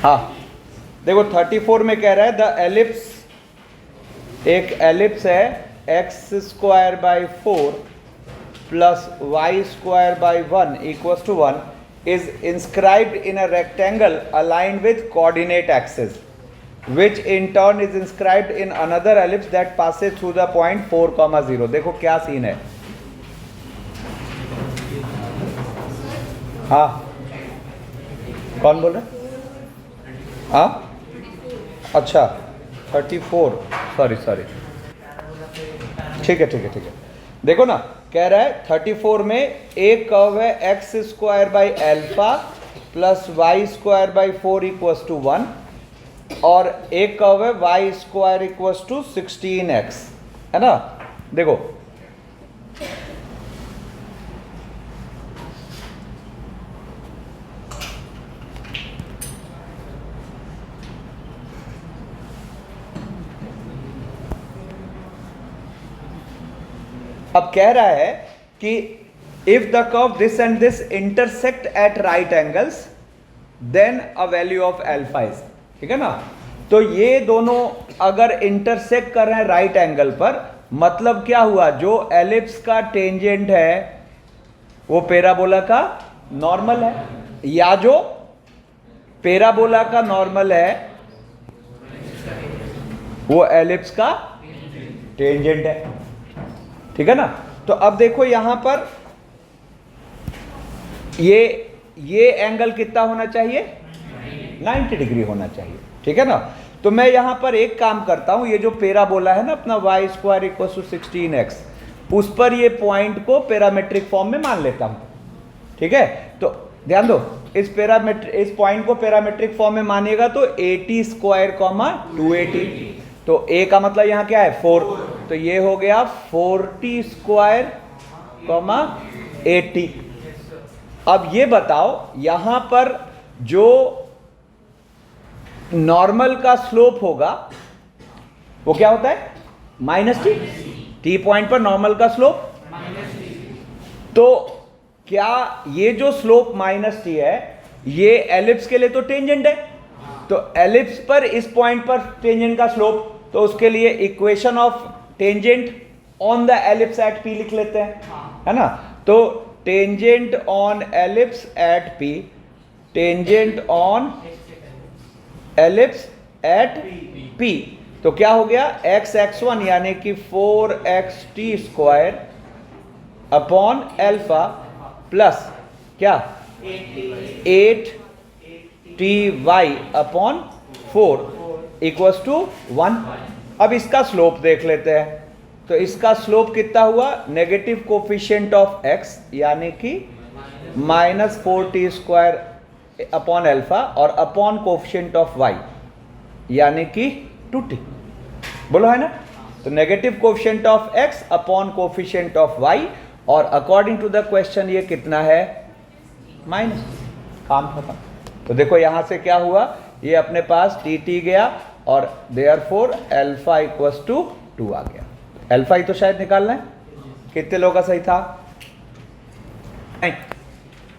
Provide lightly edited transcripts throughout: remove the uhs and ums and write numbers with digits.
हाँ देखो 34 में कह रहा है द एलिप्स, एक एलिप्स है x square by 4 plus y square by 1 equals to 1 is inscribed in a rectangle aligned with coordinate axis, which in turn is inscribed in another ellipse that passes through the point 4, 0. देखो क्या scene है। हाँ कौन बोल रहे? हाँ अच्छा 34, sorry ठीक है। देखो ना कह रहा है 34 में एक कर्व है x square by alpha plus y square by 4 equals to 1 और एक कर्व है Y square equals to 16x, है ना। देखो अब कह रहा है कि if the curve this and this intersect at right angles then a value of alpha is, ठीक है ना। तो ये दोनों अगर इंटरसेक्ट कर रहे हैं राइट एंगल पर, मतलब क्या हुआ, जो एलिप्स का टेंजेंट है वो पैराबोला का नॉर्मल है, या जो पैराबोला का नॉर्मल है वो एलिप्स का टेंजेंट है, ठीक है ना। तो अब देखो यहां पर ये एंगल कितना होना चाहिए, 90 डिग्री होना चाहिए, ठीक है ना। तो मैं यहां पर एक काम करता हूं, ये जो पैराबोला है ना अपना Y square equal to 16x, उस पर ये पॉइंट को पैरामेट्रिक फॉर्म में मान लेता हूं, ठीक है। तो ध्यान दो इस पॉइंट को पैरामेट्रिक फॉर्म में मानिएगा तो 80 स्क्वायर 280, तो a का मतलब यहां क्या है 4, तो ये हो गया 40 स्क्वायर 80। अब ये बताओ यहां पर जो नॉर्मल का स्लोप होगा वो क्या होता है -t, t पॉइंट पर नॉर्मल का स्लोप तो क्या ये जो स्लोप -t है ये एलिप्स के लिए तो टेंजेंट है, तो एलिप्स पर इस पॉइंट पर टेंजेंट का स्लोप, तो उसके लिए equation of tangent on the ellipse at p लिख लेते हैं, है ना। तो tangent on ellipse at p, tangent on ellipse at p, तो क्या हो गया x1 यानी कि 4xt square upon alpha plus क्या 8ty अपॉन 4 इक्वल्स टू 1। अब इसका स्लोप देख लेते हैं, तो इसका स्लोप कितना हुआ, नेगेटिव कोफिशिएंट ऑफ x यानी कि -4t स्क्वायर अपॉन एल्फा और अपॉन कोफिशिएंट ऑफ y यानी कि 2t, बोलो है ना। तो negative coefficient of x upon coefficient of y, और अकॉर्डिंग टू द क्वेश्चन ये कितना है माइनस, काम खत्म। तो देखो यहां से क्या हुआ, ये अपने पास tt गया और देयरफॉर अल्फा इक्वल्स टू 2 आ गया। अल्फा ही तो शायद निकालना है, कितने लोगों का सही था,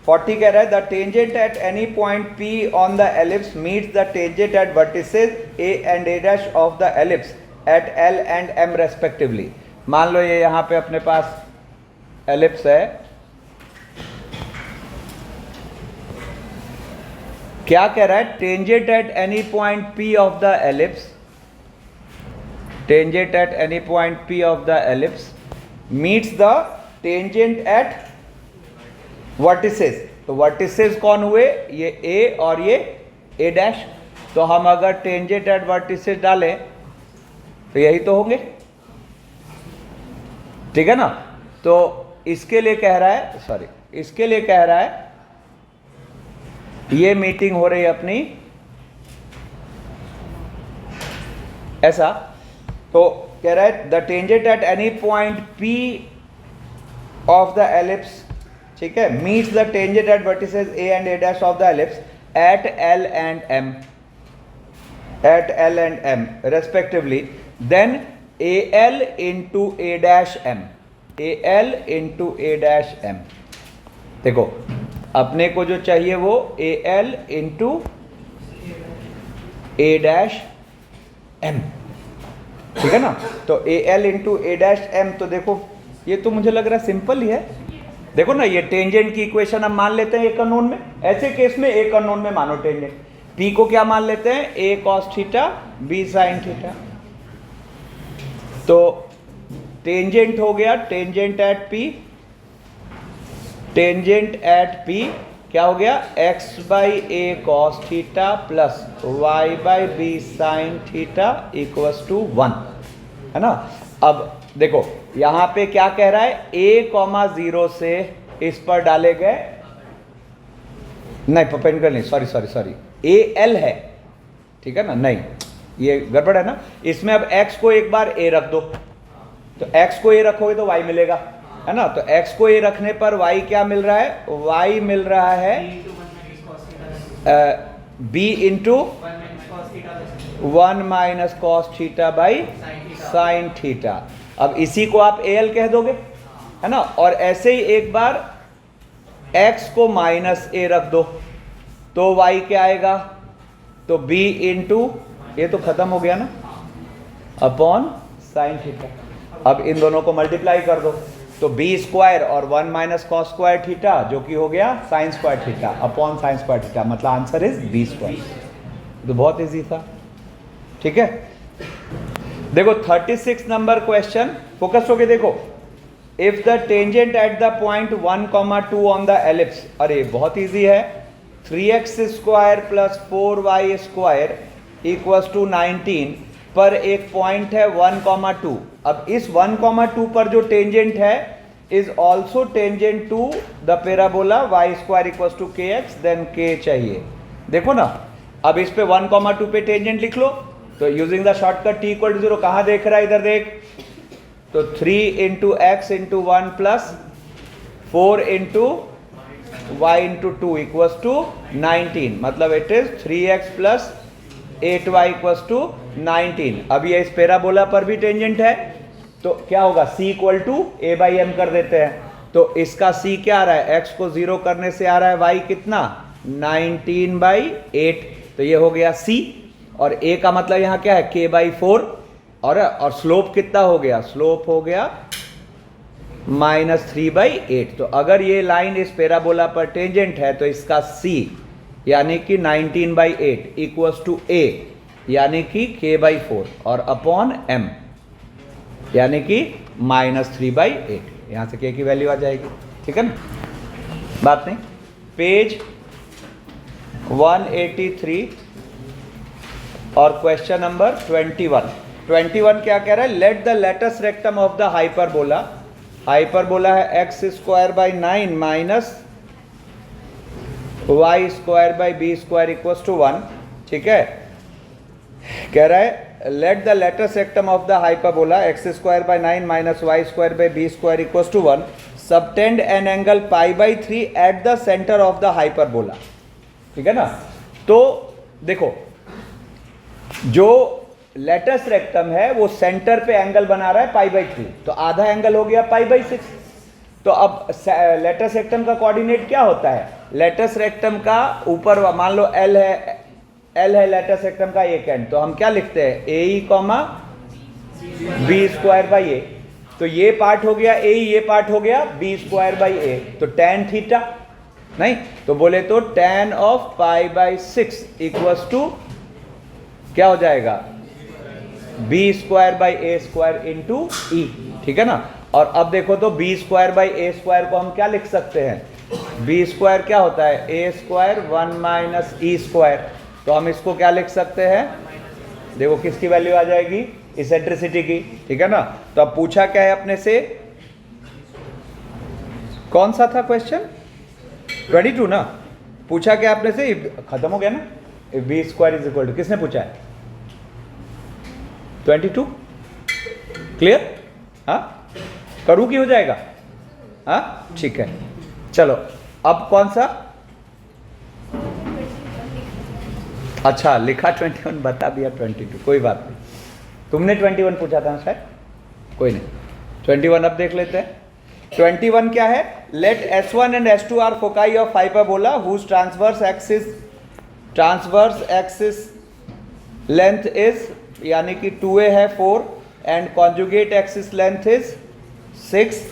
40 कह रहा है the tangent at any point p on the ellipse meets the tangent at vertices a and a' of the ellipse at l and m respectively. मान लो ये यहां पे अपने पास एलिप्स है, क्या कह रहा है, tangent at any point p of the ellipse, tangent at any point p of the ellipse meets the tangent at vertices. तो वर्टिसेस कौन हुए, ये a और ये a', तो हम अगर टेंजेंट एट वर्टिसेस डालें तो यही तो होंगे, ठीक है ना। तो इसके लिए कह रहा है, इसके लिए कह रहा है ये मीटिंग हो रही है अपनी ऐसा, तो कह रहा है the tangent at any point p of the ellipse, ठीक है, meets the tangent at vertices a and a' of the ellipse at l and m respectively, then al into a', al into a'। देखो अपने को जो चाहिए वो al into a dash m, ठीक है ना। तो a l into a dash m, तो देखो ये तो मुझे लग रहा है सिंपल ही है। देखो ना, ये टेंजेंट की इक्वेशन हम मान लेते हैं एक अननोन में, ऐसे केस में एक अननोन में मानो टेंजेंट, पी को क्या मान लेते हैं, a cos theta b sine theta. तो टेंजेंट हो गया, tangent at P, tangent at P क्या हो गया, x by a cos theta plus y by b sine theta equals to 1, है ना। अब देखो यहां पे क्या कह रहा है, a, 0 से इस पर डाले गए, नहीं परपेंडिकुलर नहीं, सॉरी ए एल है, ठीक है ना, नहीं ये गड़बड़ है ना। इसमें अब x को एक बार a रख दो, तो x को a रखोगे तो y मिलेगा, है ना। तो x को a रखने पर y क्या मिल रहा है, y मिल रहा है b into 1 minus cos theta by sine theta. अब इसी को आप AL कह दोगे, है ना। और ऐसे ही एक बार x को माइनस a रख दो तो y क्या आएगा, तो b इंटू, ये तो खत्म हो गया ना, अपॉन साइन थीटा। अब इन दोनों को मल्टीप्लाई कर दो, तो b स्क्वायर और 1 माइनस कॉस स्क्वायर थीटा जो कि हो गया sine square theta upon sine square theta, मतलब आंसर इज b स्क्वायर। तो बहुत इजी था, ठीक है। देखो 36 नंबर क्वेश्चन, फोकस होके देखो। If the tangent at the point 1,2 on the ellipse, अरे बहुत इजी है, 3x square plus 4y square equals to 19 पर एक पॉइंट है 1,2। अब इस 1,2 पर जो टेंजेंट है is also tangent to the parabola y square equals to kx, then k चाहिए। देखो ना, अब इस पे 1,2 पे टेंजेंट लिख लो, तो using the shortcut t equal to 0, कहां देख रहा है, इधर देख, तो 3 into x into 1 plus 4 into y into 2 equals to 19, मतलब it is 3x plus 8y equals to 19। अब ये इस पैराबोला पर भी टेंजेंट है, तो क्या होगा, c equal to a by m कर देते हैं। तो इसका c क्या आ रहा है, x को 0 करने से आ रहा है y कितना, 19/8, तो ये हो गया c। और a का मतलब यहाँ क्या है, k बाई 4, और स्लोप कितना हो गया, स्लोप हो गया -3/8। तो अगर ये लाइन इस पैराबोला पर टेंजेंट है तो इसका c यानी कि 19/8 इक्वल्स टू a यानी कि k/4 और अपॉन m यानी कि -3/8, यहां से k की वैल्यू आ जाएगी, ठीक है ना, बात नहीं। पेज 183 और क्वेश्चन नंबर 21 क्या कह रहा है, let the latus rectum of the hyperbola, hyperbola है x square by 9 minus y square by b square equals to 1, ठीक है। कह रहा है let the latus rectum of the hyperbola x square by 9 minus y square by b square equals to 1 subtend an angle π/3 at the centre of the hyperbola, ठीक है ना। तो देखो जो लेटस रेक्टम है वो सेंटर पे एंगल बना रहा है π/3, तो आधा एंगल हो गया π/6। तो अब लेटस रेक्टम का कोऑर्डिनेट क्या होता है, लेटस रेक्टम का ऊपर मान लो L है लेटस रेक्टम का एक एंड, तो हम क्या लिखते हैं AE, B स्क्वायर बाई ए, तो ये पार्ट हो गया AE, ये पार्ट हो गया B स्क्वायर बाई ए, तो tan थीटा नहीं, तो बोले तो tan ऑफ π/6 इक्वल्स टू क्या हो जाएगा, b square by a square into e, ठीक है ना। और अब देखो तो b square by a square को हम क्या लिख सकते हैं, b स्क्वायर क्या होता है, ए स्क्वायर 1 माइनस ई स्क्वायर, तो हम इसको क्या लिख सकते हैं, देखो किसकी वैल्यू आ जाएगी, इसेंट्रिसिटी की, ठीक है ना। तो अब पूछा क्या है अपने से, कौन सा था क्वेश्चन, 22 ना, पूछा क्या आपने से, खत्म हो गया ना, b square is equal to, किसने पूछा है 22, क्लियर, हाँ करूँ की हो जाएगा, हाँ ठीक है। चलो अब कौन सा, अच्छा लिखा 21, बता दिया 22, कोई बात नहीं, तुमने 21 पूछा था शायद, कोई नहीं, 21 अब देख लेते हैं। 21 क्या है, let S1 and S2 are foci of hyperbola whose transverse axis length is, यानी कि 2a है 4 and conjugate axis length is 6.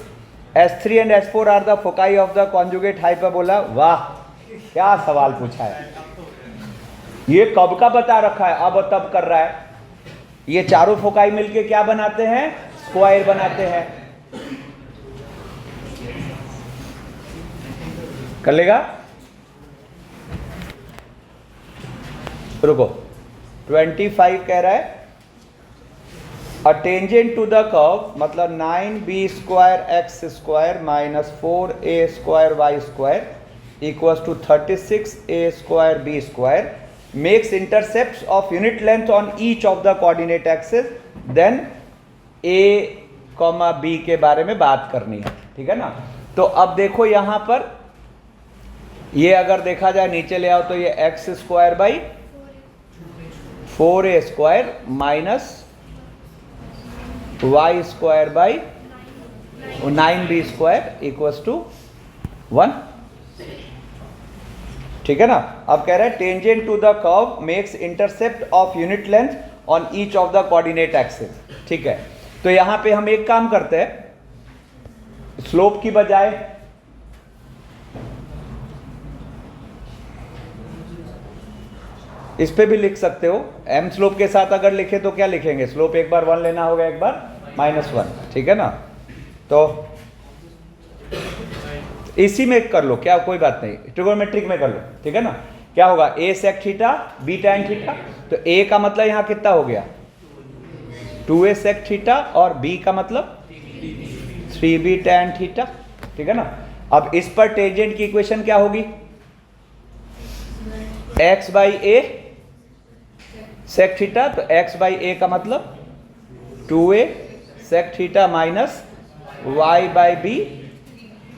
S3 and S4 are the foci of the conjugate hyperbola. वाह, क्या सवाल पूछा है. ये कब का बता रखा है, अब तब कर रहा है. ये चारों फोकाई मिलके क्या बनाते हैं, स्क्वायर बनाते हैं. कर लेगा, रुको. 25 कह रहा है a tangent to the curve, मतलब 9b square x square minus 4a square y square equals to 36a square b square makes intercept of unit length on each of the coordinate axis. Then a, b के बारे में बात करनी है, ठीक है ना. तो अब देखो यहां पर, ये अगर देखा जाए नीचे ले आओ तो ये x square by 4a square minus y square by 9b square equals to 1, ठीक है ना. अब कह रहा है tangent to the curve makes intercept of unit length on each of the coordinate axis. ठीक है, तो यहां पे हम एक काम करते हैं, स्लोप की बजाय इस पे भी लिख सकते हो. m स्लोप के साथ अगर लिखे तो क्या लिखेंगे, स्लोप एक बार 1 लेना होगा, एक बार -1, ठीक है ना. तो इसी में कर लो, क्या कोई बात नहीं, ट्रिगोनोमेट्रिक में कर लो, ठीक है ना. क्या होगा, a sec theta b tan theta. तो a का मतलब यहां कितना हो गया 2a सेक थीटा और b का मतलब 3b tan थीटा, ठीक है ना. अब इस पर टेंजेंट की इक्वेशन क्या होगी, x by a sec theta. तो x बाई a का मतलब 2a sec theta minus y by b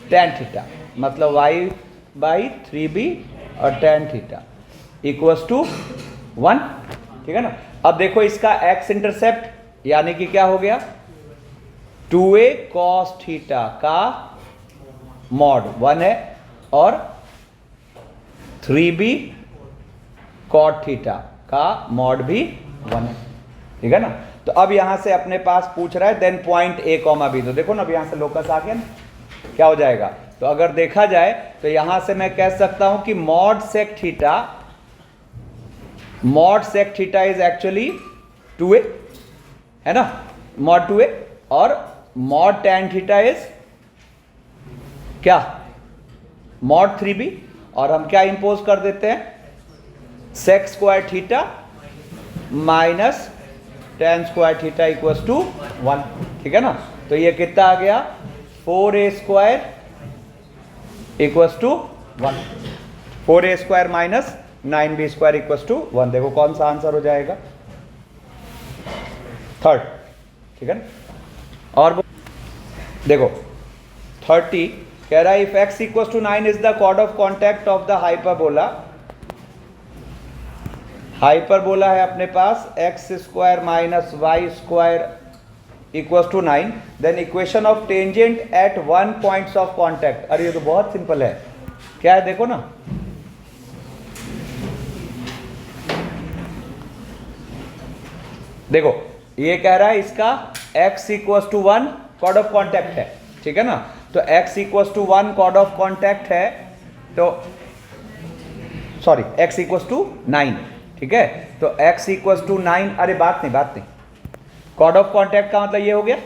tan theta, मतलब y बाई 3b और tan थीटा इक्वल्स टू 1, ठीक है ना. अब देखो इसका x इंटरसेप्ट यानी कि क्या हो गया 2a cos थीटा का मॉड 1 है और 3b cot थीटा का मॉड भी 1 है, ठीक है ना. तो अब यहां से अपने पास पूछ रहा है देन पॉइंट a, b. तो देखो ना, अब यहां से लोकस आ गया ना, क्या हो जाएगा. तो अगर देखा जाए तो यहां से मैं कह सकता हूं कि mod sec theta is actually 2a, है ना, मॉड 2a. और मॉड tan थीटा इज क्या, मॉड 3b. और हम क्या इंपोज कर देते हैं, sec square theta minus tan square theta equals to 1, ठीक है ना. तो ये कितना आ गया 4a square equals to 1, 4a square minus 9b square equals to 1. देखो कौन सा आंसर हो जाएगा, थर्ड, ठीक है ना. और देखो 30 कह रहा है if x equals to 9 is the chord of contact of the hyperbola. Hyperbola है अपने पास x square minus y square equals to 9. Then equation of tangent at 1 points of contact. अरे ये तो बहुत सिंपल है, क्या है देखो ना, देखो ये कह रहा है इसका x equals to 1 chord of contact है, ठीक है ना. तो x equals to 1 chord of contact है, तो सॉरी x इक्वल्स टू 9, ठीक है. तो x इक्वल्स टू 9, अरे बात नहीं, कॉर्ड ऑफ कॉन्टैक्ट का मतलब ये हो गया,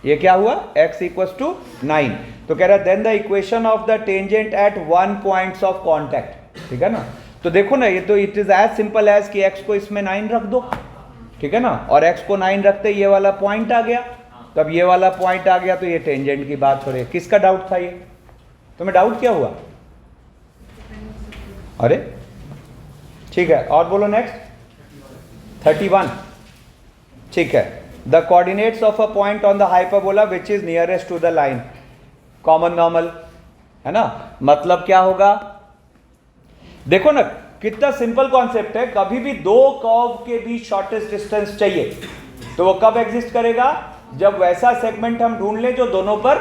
ये क्या हुआ x इक्वल्स टू 9. तो कह रहा है then the equation of the tangent at 1 points of contact, ठीक है ना. तो देखो ना, ये तो it is as simple as कि x को इसमें 9 रख दो, ठीक है ना, और x को 9 रखते ये वाला पॉइंट आ गया. तो अब ये वाला पॉइंट आ गया तो ये टेंजेंट की बात हो रही है. किसका डाउट था ये, तुम्हें डाउट क्या हुआ, अरे ठीक है. और बोलो नेक्स्ट 31, ठीक है. The coordinates of a point on the hyperbola which is nearest to the line, common normal, है ना. मतलब क्या होगा, देखो ना कितना सिंपल कॉन्सेप्ट है. कभी भी दो कर्व के बीच शॉर्टेस्ट डिस्टेंस चाहिए तो वो कब एग्जिस्ट करेगा, जब वैसा सेगमेंट हम ढूंढ लें जो दोनों पर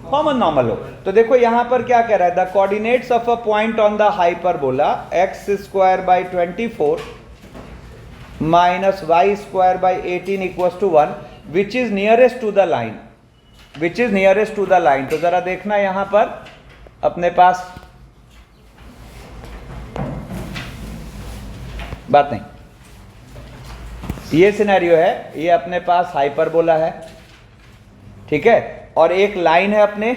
कॉमन नॉर्मल हो. तो देखो यहां पर क्या कह रहा है, the coordinates of a point on the hyperbola x square by 24 minus y square by 18 equals to 1, which is nearest to the line, which is nearest to the line. तो जरा देखना यहां पर अपने पास बात नहीं, ये सिनेरियो है, ये अपने पास हाइपरबोला है, ठीक है, और एक लाइन है अपने,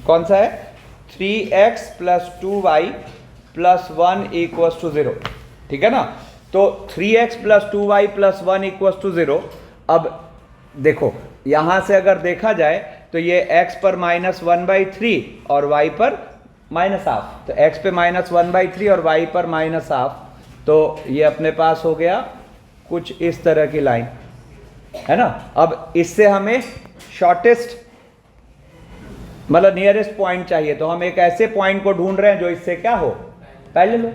कौन सा है, 3x plus 2y plus 1 equals to 0, ठीक है ना। तो 3x plus 2y plus 1 equals to 0। अब देखो यहां से अगर देखा जाए तो ये x पर -1/3 और y पर -½ तो x पे -1/3 और y पर -½ तो ये अपने पास हो गया कुछ इस तरह की लाइन, है ना। अब इससे हमें शॉर्टेस्ट मतलब नियरेस्ट पॉइंट चाहिए, तो हम एक ऐसे पॉइंट को ढूंढ रहे हैं जो इससे क्या हो, पैरेलल हो,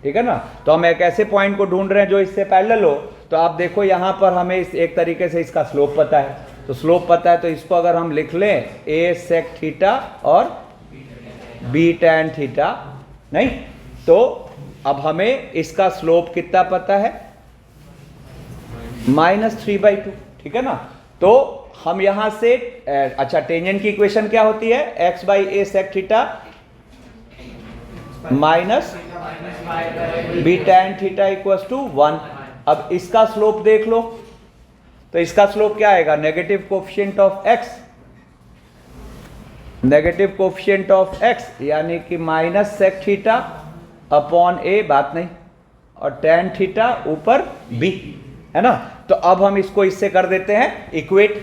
ठीक है ना। तो हम एक ऐसे पॉइंट को ढूंढ रहे हैं जो इससे पैरेलल हो। तो आप देखो यहां पर हमें एक तरीके से इसका स्लोप पता है, तो स्लोप पता है तो इसको अगर हम लिख लें a sec थीटा और b tan थीटा, नहीं तो अब हमें इसका स्लोप कितना पता है, -3/2, ठीक है ना। तो हम यहां से अच्छा टेंजेंट की इक्वेशन क्या होती है, x by a sec theta minus b tan theta equals to 1। अब इसका स्लोप देख लो, तो इसका स्लोप क्या आएगा, negative coefficient of x, negative coefficient of x यानी कि minus sec theta upon a, बात नहीं, और tan थीटा ऊपर b, है ना। तो अब हम इसको इससे कर देते हैं इक्वेट,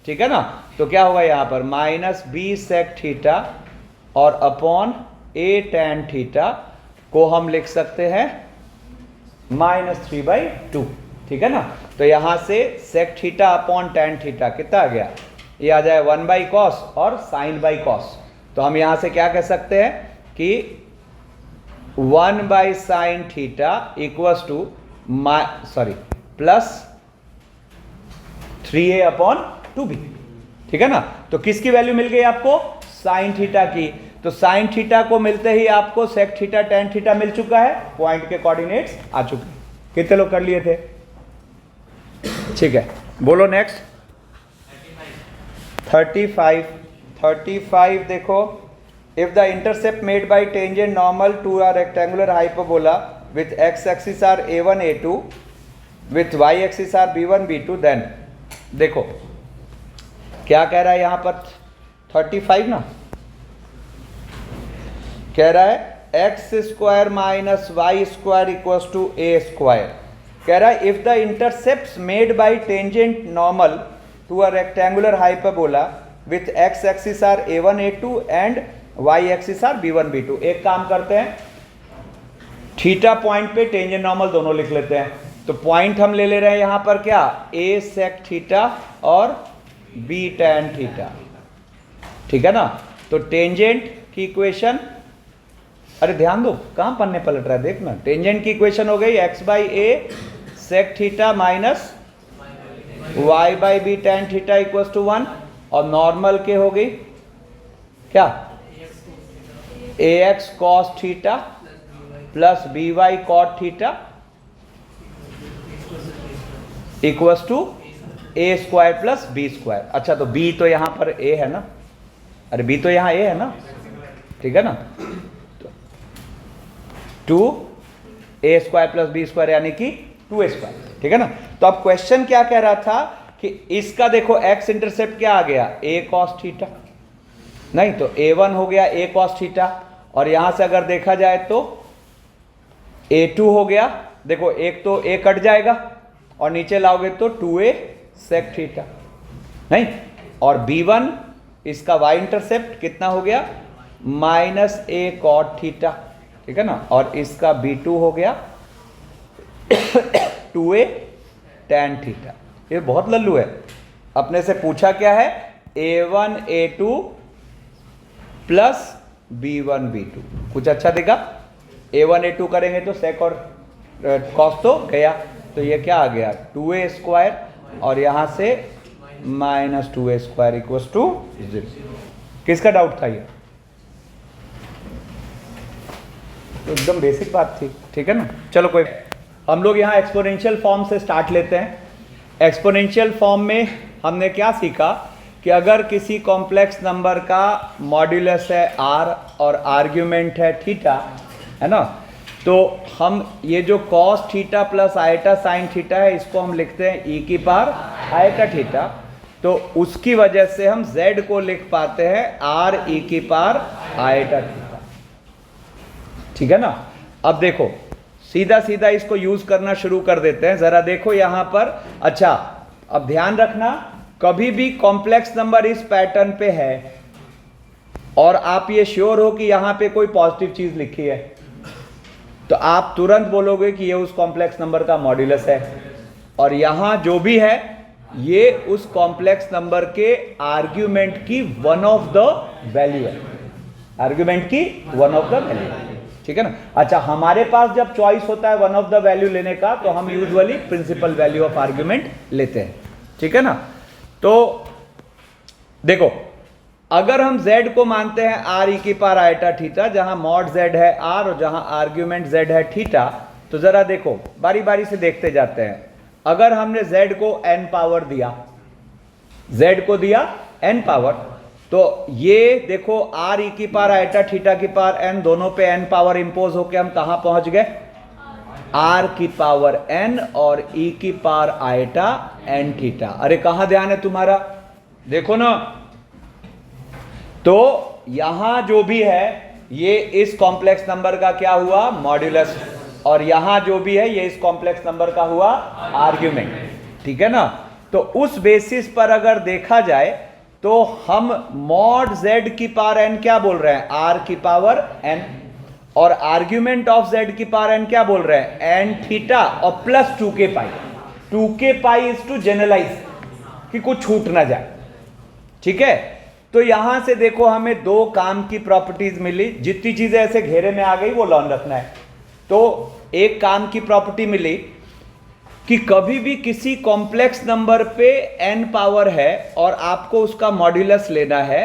ठीक है ना। तो क्या होगा यहां पर -b sec थीटा और अपॉन a tan थीटा को हम लिख सकते हैं -3/2, ठीक है ना। तो यहां से sec theta upon tan theta कितना आ गया, ये आ जाए 1/cos और sin cos। तो हम यहां से क्या कह सकते हैं कि 1/sin theta equals two plus 3a upon 2b, ठीक है ना। तो किसकी वैल्यू मिल गई आपको, sin थीटा की। तो sin थीटा को मिलते ही आपको sec थीटा tan थीटा मिल चुका है, पॉइंट के कोऑर्डिनेट्स आ चुके हैं। कितने लोग कर लिए थे, ठीक है, बोलो नेक्स्ट। 35 देखो, if the intercept made by tangent normal to a rectangular hyperbola with x axis are a1 a2 with y axis are b1 b2, then देखो क्या कह रहा है यहां पर 35 ना, कह रहा है x square minus y square equals to a square. कह रहा है if the intercepts made by tangent normal to a rectangular hyperbola with x axis are a1 a2 and y axis are b1 b2। एक काम करते हैं, theta point पे tangent normal दोनों लिख लेते हैं। तो पॉइंट हम ले रहे हैं यहां पर क्या, a sec थीटा और b tan थीटा, ठीक है ना। तो टेंजेंट की इक्वेशन, अरे ध्यान दो कहां पन्ने पलट रहा है, देखना, टेंजेंट की इक्वेशन हो गई x by a sec theta minus y by b tan theta equals to 1, और नॉर्मल के हो गई क्या, ax cos theta plus by cot theta equals to a square plus b square. अच्छा तो b तो यहां पर a है ना, अरे b तो यहां a है ना, ठीक है ना। 2a square plus b square यानी कि 2a स्क्वायर, ठीक है ना। तो अब क्वेश्चन क्या कह रहा था कि इसका देखो x इंटरसेप्ट क्या आ गया, a cos थीटा, नहीं तो a1 हो गया a cos थीटा, और यहां से अगर देखा जाए तो a2 हो गया, देखो एक तो a कट जाएगा और नीचे लाओगे तो 2a sec थीटा, नहीं, और b1 इसका y इंटरसेप्ट कितना हो गया, -a cot थीटा, ठीक है ना, और इसका b2 हो गया 2a tan थीटा। ये बहुत लल्लू है, अपने से पूछा क्या है, a1 a2 plus b1 b2, कुछ अच्छा दिखा, a1 a2 करेंगे तो sec और cos तो गया, तो ये क्या आ गया 2a स्क्वायर और यहां से -2a स्क्वायर इक्वल्स टू 0। किसका डाउट था ये, तो एकदम बेसिक बात थी, ठीक है ना। चलो कोई हम लोग यहाँ एक्सपोनेंशियल फॉर्म से स्टार्ट लेते हैं। एक्सपोनेंशियल फॉर्म में हमने क्या सीखा कि अगर किसी कॉम्प्लेक्स नंबर का मॉड्यूलस है r और आर्ग्यूमेंट है थीटा, है ना, तो हम ये जो cos theta plus iota sine theta है इसको हम लिखते हैं e की पावर आयटा थीटा। तो उसकी वजह से हम z को लिख पाते हैं r e की पावर आयटा थीटा। ठीक है ना। अब देखो सीधा सीधा इसको यूज करना शुरू कर देते हैं। जरा देखो यहां पर। अच्छा, अब ध्यान रखना, कभी भी कॉम्प्लेक्स नंबर इस पैटर्न पे है और आप ये श्योर हो कि यहां पे कोई पॉजिटिव चीज लिखी है, तो आप तुरंत बोलोगे कि ये उस कॉम्प्लेक्स नंबर का मॉड्यूलस है। और यहां जो भी है ये उस कॉम्प्लेक्स नंबर के आर्ग्यूमेंट की वन ऑफ द वैल्यू है, आर्ग्यूमेंट की वन ऑफ द वैल्यू। ठीक है ना। अच्छा, हमारे पास जब चॉइस होता है वन ऑफ द वैल्यू लेने का तो हम usually principal value of argument लेते हैं। ठीक है ना। तो देखो, अगर हम z को मानते हैं r e की पावर आयटा थीटा, जहां मॉड z है r और जहां आर्ग्यूमेंट z है थीटा, तो जरा देखो बारी बारी से देखते जाते हैं। अगर हमने z को n पावर दिया, z को दिया n पावर, तो ये देखो r e की पावर आयटा थीटा की पावर n, दोनों पे n पावर इंपोज होके हम कहां पहुंच गए, r की पावर n और e की पावर आयटा n थीटा। अरे कहां ध्यान है तुम्हारा, देखो ना। तो यहां जो भी है ये इस कॉम्प्लेक्स नंबर का क्या हुआ, मॉड्यूलस, और यहां जो भी है ये इस कॉम्प्लेक्स नंबर का हुआ आर्ग्यूमेंट। ठीक है ना। तो उस बेसिस पर अगर देखा जाए तो हम मॉड z की पावर n क्या बोल रहे हैं, r की पावर n, और आर्ग्यूमेंट ऑफ z की पावर n क्या बोल रहे हैं, n थीटा और plus 2k pi. 2k pi is to generalize कि कुछ छूट ना जाए। ठीक है। तो यहां से देखो हमें दो काम की प्रॉपर्टीज मिली। जितनी चीजें ऐसे घेरे में आ गई वो लॉन रखना है। तो एक काम की प्रॉपर्टी मिली कि कभी भी किसी कॉम्प्लेक्स नंबर पे n पावर है और आपको उसका मॉड्यूलस लेना है,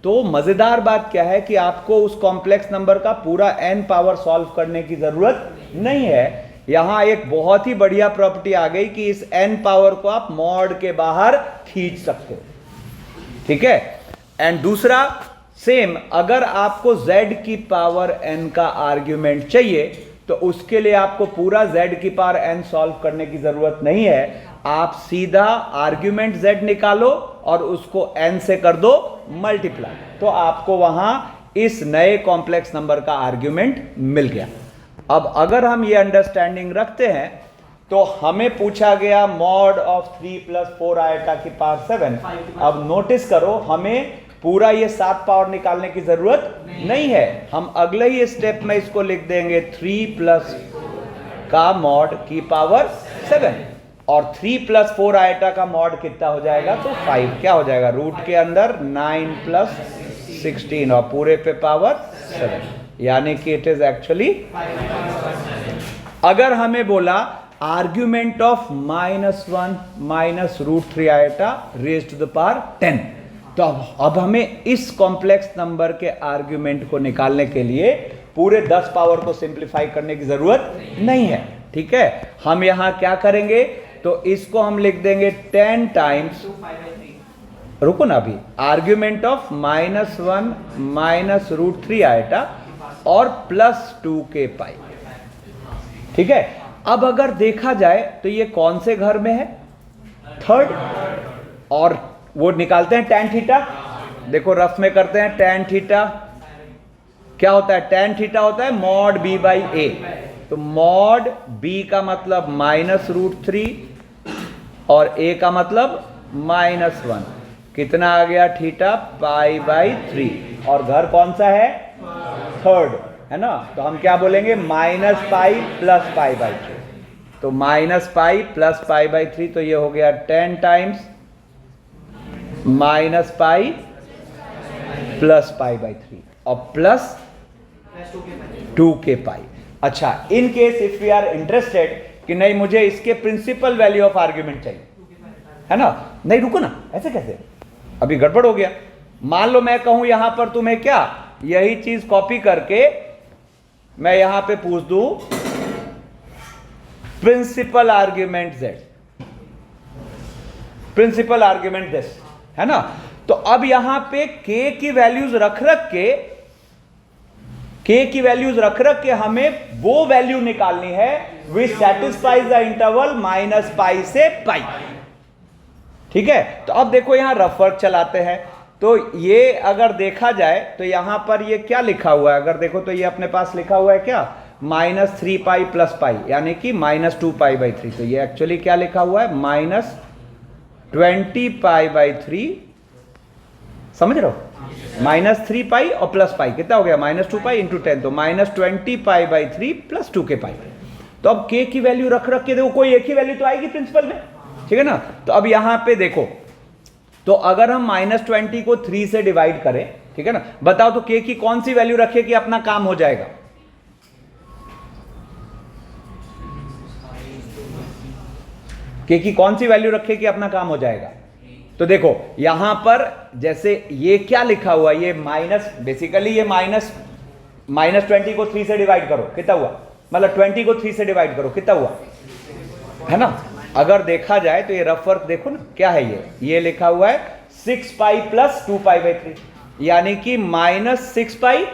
तो मजेदार बात क्या है कि आपको उस कॉम्प्लेक्स नंबर का पूरा n पावर सॉल्व करने की जरूरत नहीं है। यहां एक बहुत ही बढ़िया प्रॉपर्टी आ गई कि इस n पावर को आप मॉड के बाहर खींच सकते हो। ठीक है। एंड दूसरा सेम, अगर आपको z की पावर n का आर्ग्यूमेंट चाहिए तो उसके लिए आपको पूरा z की पावर n सॉल्व करने की जरूरत नहीं है। आप सीधा आर्ग्यूमेंट z निकालो और उसको n से कर दो मल्टीप्लाई, तो आपको वहां इस नए कॉम्प्लेक्स नंबर का आर्ग्यूमेंट मिल गया। अब अगर हम ये अंडरस्टैंडिंग रखते हैं तो हमें पूछा गया मॉड ऑफ 3 प्लस 4 आयटा की पावर 7। अब नोटिस करो, हमें पूरा ये 7 पावर निकालने की जरूरत नहीं है। हम अगले ही स्टेप में इसको लिख देंगे 3 प्लस का मॉड की पावर 7, और 3 प्लस 4 आयटा का मॉड कितना हो जाएगा, तो 5 क्या हो जाएगा, रूट के अंदर 9 प्लस 16 और पूरे पे पावर 7, यानी कि इट इज एक्चुअली। अगर हमें बोला argument of -1 minus root 3 iota raise to the power 10, तो अब हमें इस कॉम्प्लेक्स नंबर के आर्ग्यूमेंट को निकालने के लिए पूरे 10 पावर को सिंप्लीफाई करने की जरूरत नहीं है। ठीक है। हम यहां क्या करेंगे, तो इसको हम लिख देंगे 10 टाइम्स, रुको ना अभी, argument of -1 minus root 3 iota और प्लस 2k पाई। ठीक है। अब अगर देखा जाए तो ये कौन से घर में है, थर्ड, और वो निकालते हैं tan थीटा। देखो रफ में करते हैं, tan थीटा क्या होता है, tan थीटा होता है मॉड b बाई ए। तो मॉड b का मतलब -√3 और a का मतलब -1, कितना आ गया थीटा, π/3, और घर कौन सा है, थर्ड, है ना। तो हम क्या बोलेंगे, -π प्लस π/3। तो -π प्लस π/3, तो ये हो गया 10 टाइम्स -π प्लस π/3 और प्लस 2k पाई। अच्छा, in case if we are interested कि नहीं मुझे इसके प्रिंसिपल वैल्यू ऑफ आर्ग्यूमेंट चाहिए, है ना, नहीं रुको ना, ऐसे कैसे, अभी गड़बड़ हो गया। मान लो मैं कहूं यहां पर तुम्हें क्या, यही चीज कॉपी करके मैं यहां पे पूछ दूं principal argument z, principal argument this, है ना। तो अब यहां पे k की वैल्यूज रख के हमें वो वैल्यू निकालनी है विच सेटिस्फाइज द इंटरवल -π से π। ठीक है, तो अब देखो यहां रफ वर्क चलाते हैं। तो ये अगर देखा जाए तो यहां पर ये क्या लिखा हुआ है, अगर देखो तो ये अपने पास लिखा हुआ है क्या, -3π + π, यानी कि -2π/3। तो ये एक्चुअली क्या लिखा हुआ है, -20π/3, समझ रहे हो, -3π और +π कितना हो गया, -2π × 10, तो -20π/3 + 2kπ। तो अब k की वैल्यू रख के देखो, कोई एक ही वैल्यू तो आएगी प्रिंसिपल में, ठीक है ना। तो अब यहां पे देखो, तो अगर हम -20 को 3 से डिवाइड करें, ठीक है ना, बताओ तो k की कौन सी वैल्यू रखे कि अपना काम हो जाएगा। k की कौन सी वैल्यू रखे कि अपना काम हो जाएगा। तो देखो यहां पर जैसे ये क्या लिखा हुआ, ये बेसिकली ये -20 को 3 से डिवाइड करो कितना हुआ, मतलब 20 को 3 से डिवाइड करो कितना हुआ, है ना। अगर देखा जाए तो ये रफ वर्क देखो ना, क्या है ये लिखा हुआ है 6π + 2π/3, यानी कि -6π,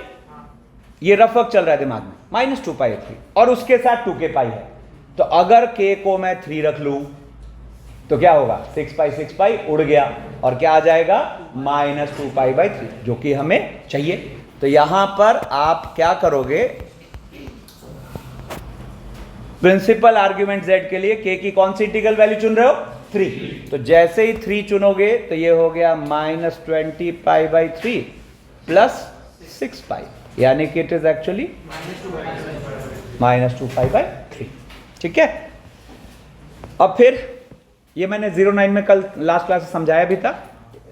ये रफ वर्क चल रहा है दिमाग में, -2π/3 और उसके साथ 2kπ है। तो अगर k को मैं 3 रख लूं तो क्या होगा, 6π उड़ गया और क्या आ जाएगा, -2π/3, जो कि हमें चाहिए। तो यहां पर आप क्या करोगे, प्रिंसिपल आर्ग्यूमेंट z के लिए k की कौन सी इंटीग्रल वैल्यू चुन रहे हो, 3। तो जैसे ही 3 चुनोगे तो ये हो गया -20π/3 + 6π, यानी कि इट इज एक्चुअली -2π/3। ठीक है, अब फिर ये मैंने 09 में कल लास्ट क्लास में समझाया भी था,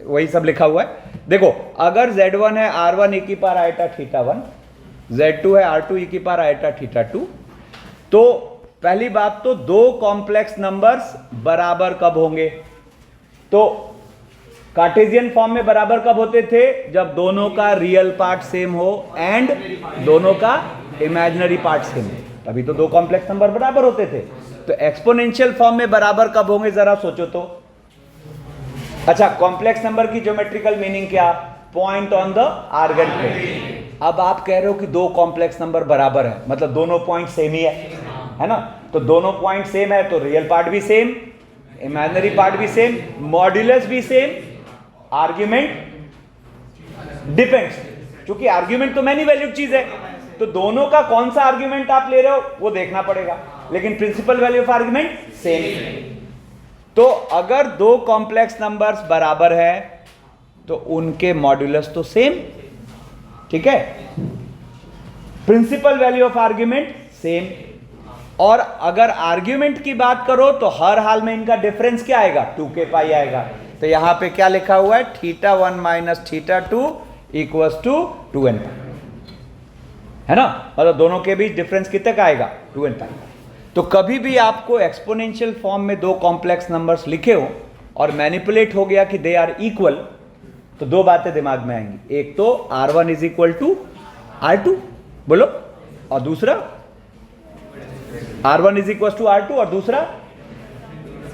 वही सब लिखा हुआ है। देखो अगर z1 है r1 e⁻θ1, z2 है r2 e⁻θ2, तो पहली बात तो दो कॉम्प्लेक्स नंबर्स बराबर कब होंगे, तो कार्टेशियन फॉर्म में बराबर कब होते थे, जब दोनों का रियल पार्ट सेम हो एंड दोनों का इमेजिनरी पार्ट सेम हो, तभी तो दो कॉम्प्लेक्स नंबर बराबर होते थे। तो एक्सपोनेंशियल फॉर्म में बराबर कब होंगे, जरा सोचो तो। अच्छा, कॉम्प्लेक्स नंबर की ज्योमेट्रिकल मीनिंग क्या, point on the Argand plane. अब आप कह रहे हो कि दो कॉम्प्लेक्स नंबर बराबर है, मतलब दोनों पॉइंट सेम ही है ना। तो दोनों पॉइंट सेम है तो रियल पार्ट भी सेम, इमेजिनरी पार्ट भी सेम, मॉड्यूलस भी सेम, आर्ग्यूमेंट डिपेंड्स, क्योंकि आर्ग्यूमेंट तो मैनी वैल्यूड चीज है, तो दोनों का कौन सा आर्ग्यूमेंट आप ले रहे हो वो देखना पड़ेगा, लेकिन principal value of argument same. तो अगर दो कॉम्प्लेक्स नंबर्स बराबर है तो उनके मॉड्यूलस तो सेम, ठीक है, principal value of argument same. और अगर आर्ग्यूमेंट की बात करो तो हर हाल में इनका डिफरेंस क्या आएगा, 2kπ आएगा। तो यहां पे क्या लिखा हुआ है, θ1 - θ2 = 2nπ, है ना, मतलब दोनों के बीच डिफरेंस कितने का आएगा, 2nπ। तो कभी भी आपको एक्सपोनेंशियल फॉर्म में दो कॉम्प्लेक्स नंबर्स लिखे हो और मैनिपुलेट हो गया कि दे आर इक्वल, तो दो बातें दिमाग में आएंगी, एक तो r1 = r2 बोलो, और दूसरा r1 = r2, और दूसरा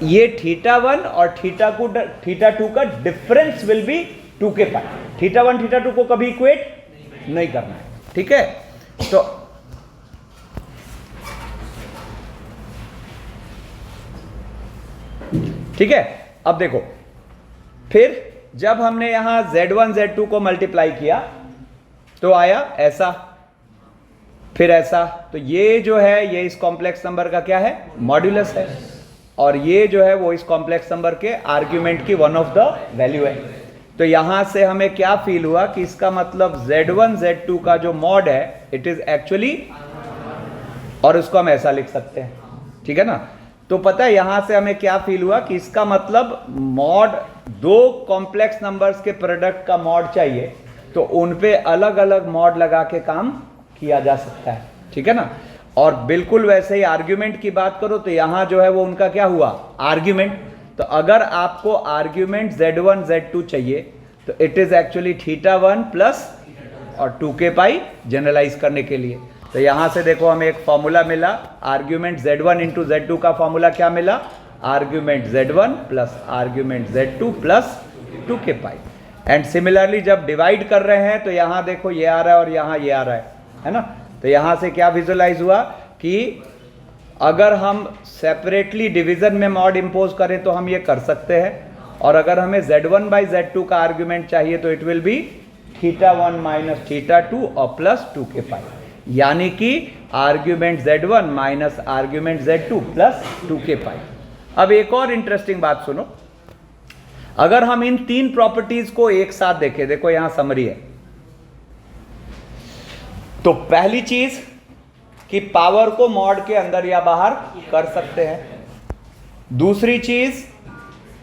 ये θ1 और θ2 का डिफरेंस विल बी 2kπ। θ1 θ2 को कभी इक्वेट नहीं करना है, ठीक है। तो ठीक है, अब देखो फिर जब हमने यहां z1 z2 को मल्टीप्लाई किया तो आया ऐसा, फिर ऐसा, तो ये जो है ये इस कॉम्प्लेक्स नंबर का क्या है, मॉड्यूलस है, और ये जो है वो इस कॉम्प्लेक्स नंबर के आर्ग्यूमेंट की वन ऑफ द वैल्यू है। तो यहां से हमें क्या फील हुआ कि इसका मतलब z1 z2 का जो मॉड है इट इज एक्चुअली, और उसको हम ऐसा लिख सकते हैं, ठीक है ना। तो पता है यहां से हमें क्या फील हुआ कि इसका मतलब मॉड, दो कॉम्प्लेक्स नंबर्स के प्रोडक्ट का मॉड चाहिए तो उन पे अलग अलग मॉड लगा के काम किया जा सकता है, ठीक है ना। और बिल्कुल वैसे ही आर्ग्यूमेंट की बात करो तो यहां जो है वो उनका क्या हुआ, आर्ग्यूमेंट। तो अगर आपको आर्ग्यूमेंट z1 z2 चाहिए तो इट इज एक्चुअली θ1 प्लस और 2kπ जनरलाइज करने के लिए। तो यहाँ से देखो हमें एक फॉर्मूला मिला, आर्ग्यूमेंट Z1 इंटू Z2 का फॉर्मूला क्या मिला, argument Z1 plus argument Z2 plus 2k pi. And similarly जब डिवाइड कर रहे हैं तो यहाँ देखो ये आ रहा है और यहाँ ये आ रहा है ना। तो यहाँ से क्या विजुअलाइज हुआ कि अगर हम सेपरेटली डिवीजन में मॉड इम्पोज करें तो हम ये कर सकते हैं, और अगर हमें Z1 बाई Z2 का आर्ग्यूमेंट चाहिए तो इट विल बी θ1 माइनस θ2 और प्लस 2k पाई, यानी कि argument Z1 minus argument Z2 plus 2k पाई। अब एक और इंटरेस्टिंग बात सुनो, अगर हम इन तीन प्रॉपर्टीज को एक साथ देखें, देखो यहां समरी है, तो पहली चीज कि पावर को मॉड के अंदर या बाहर कर सकते हैं, दूसरी चीज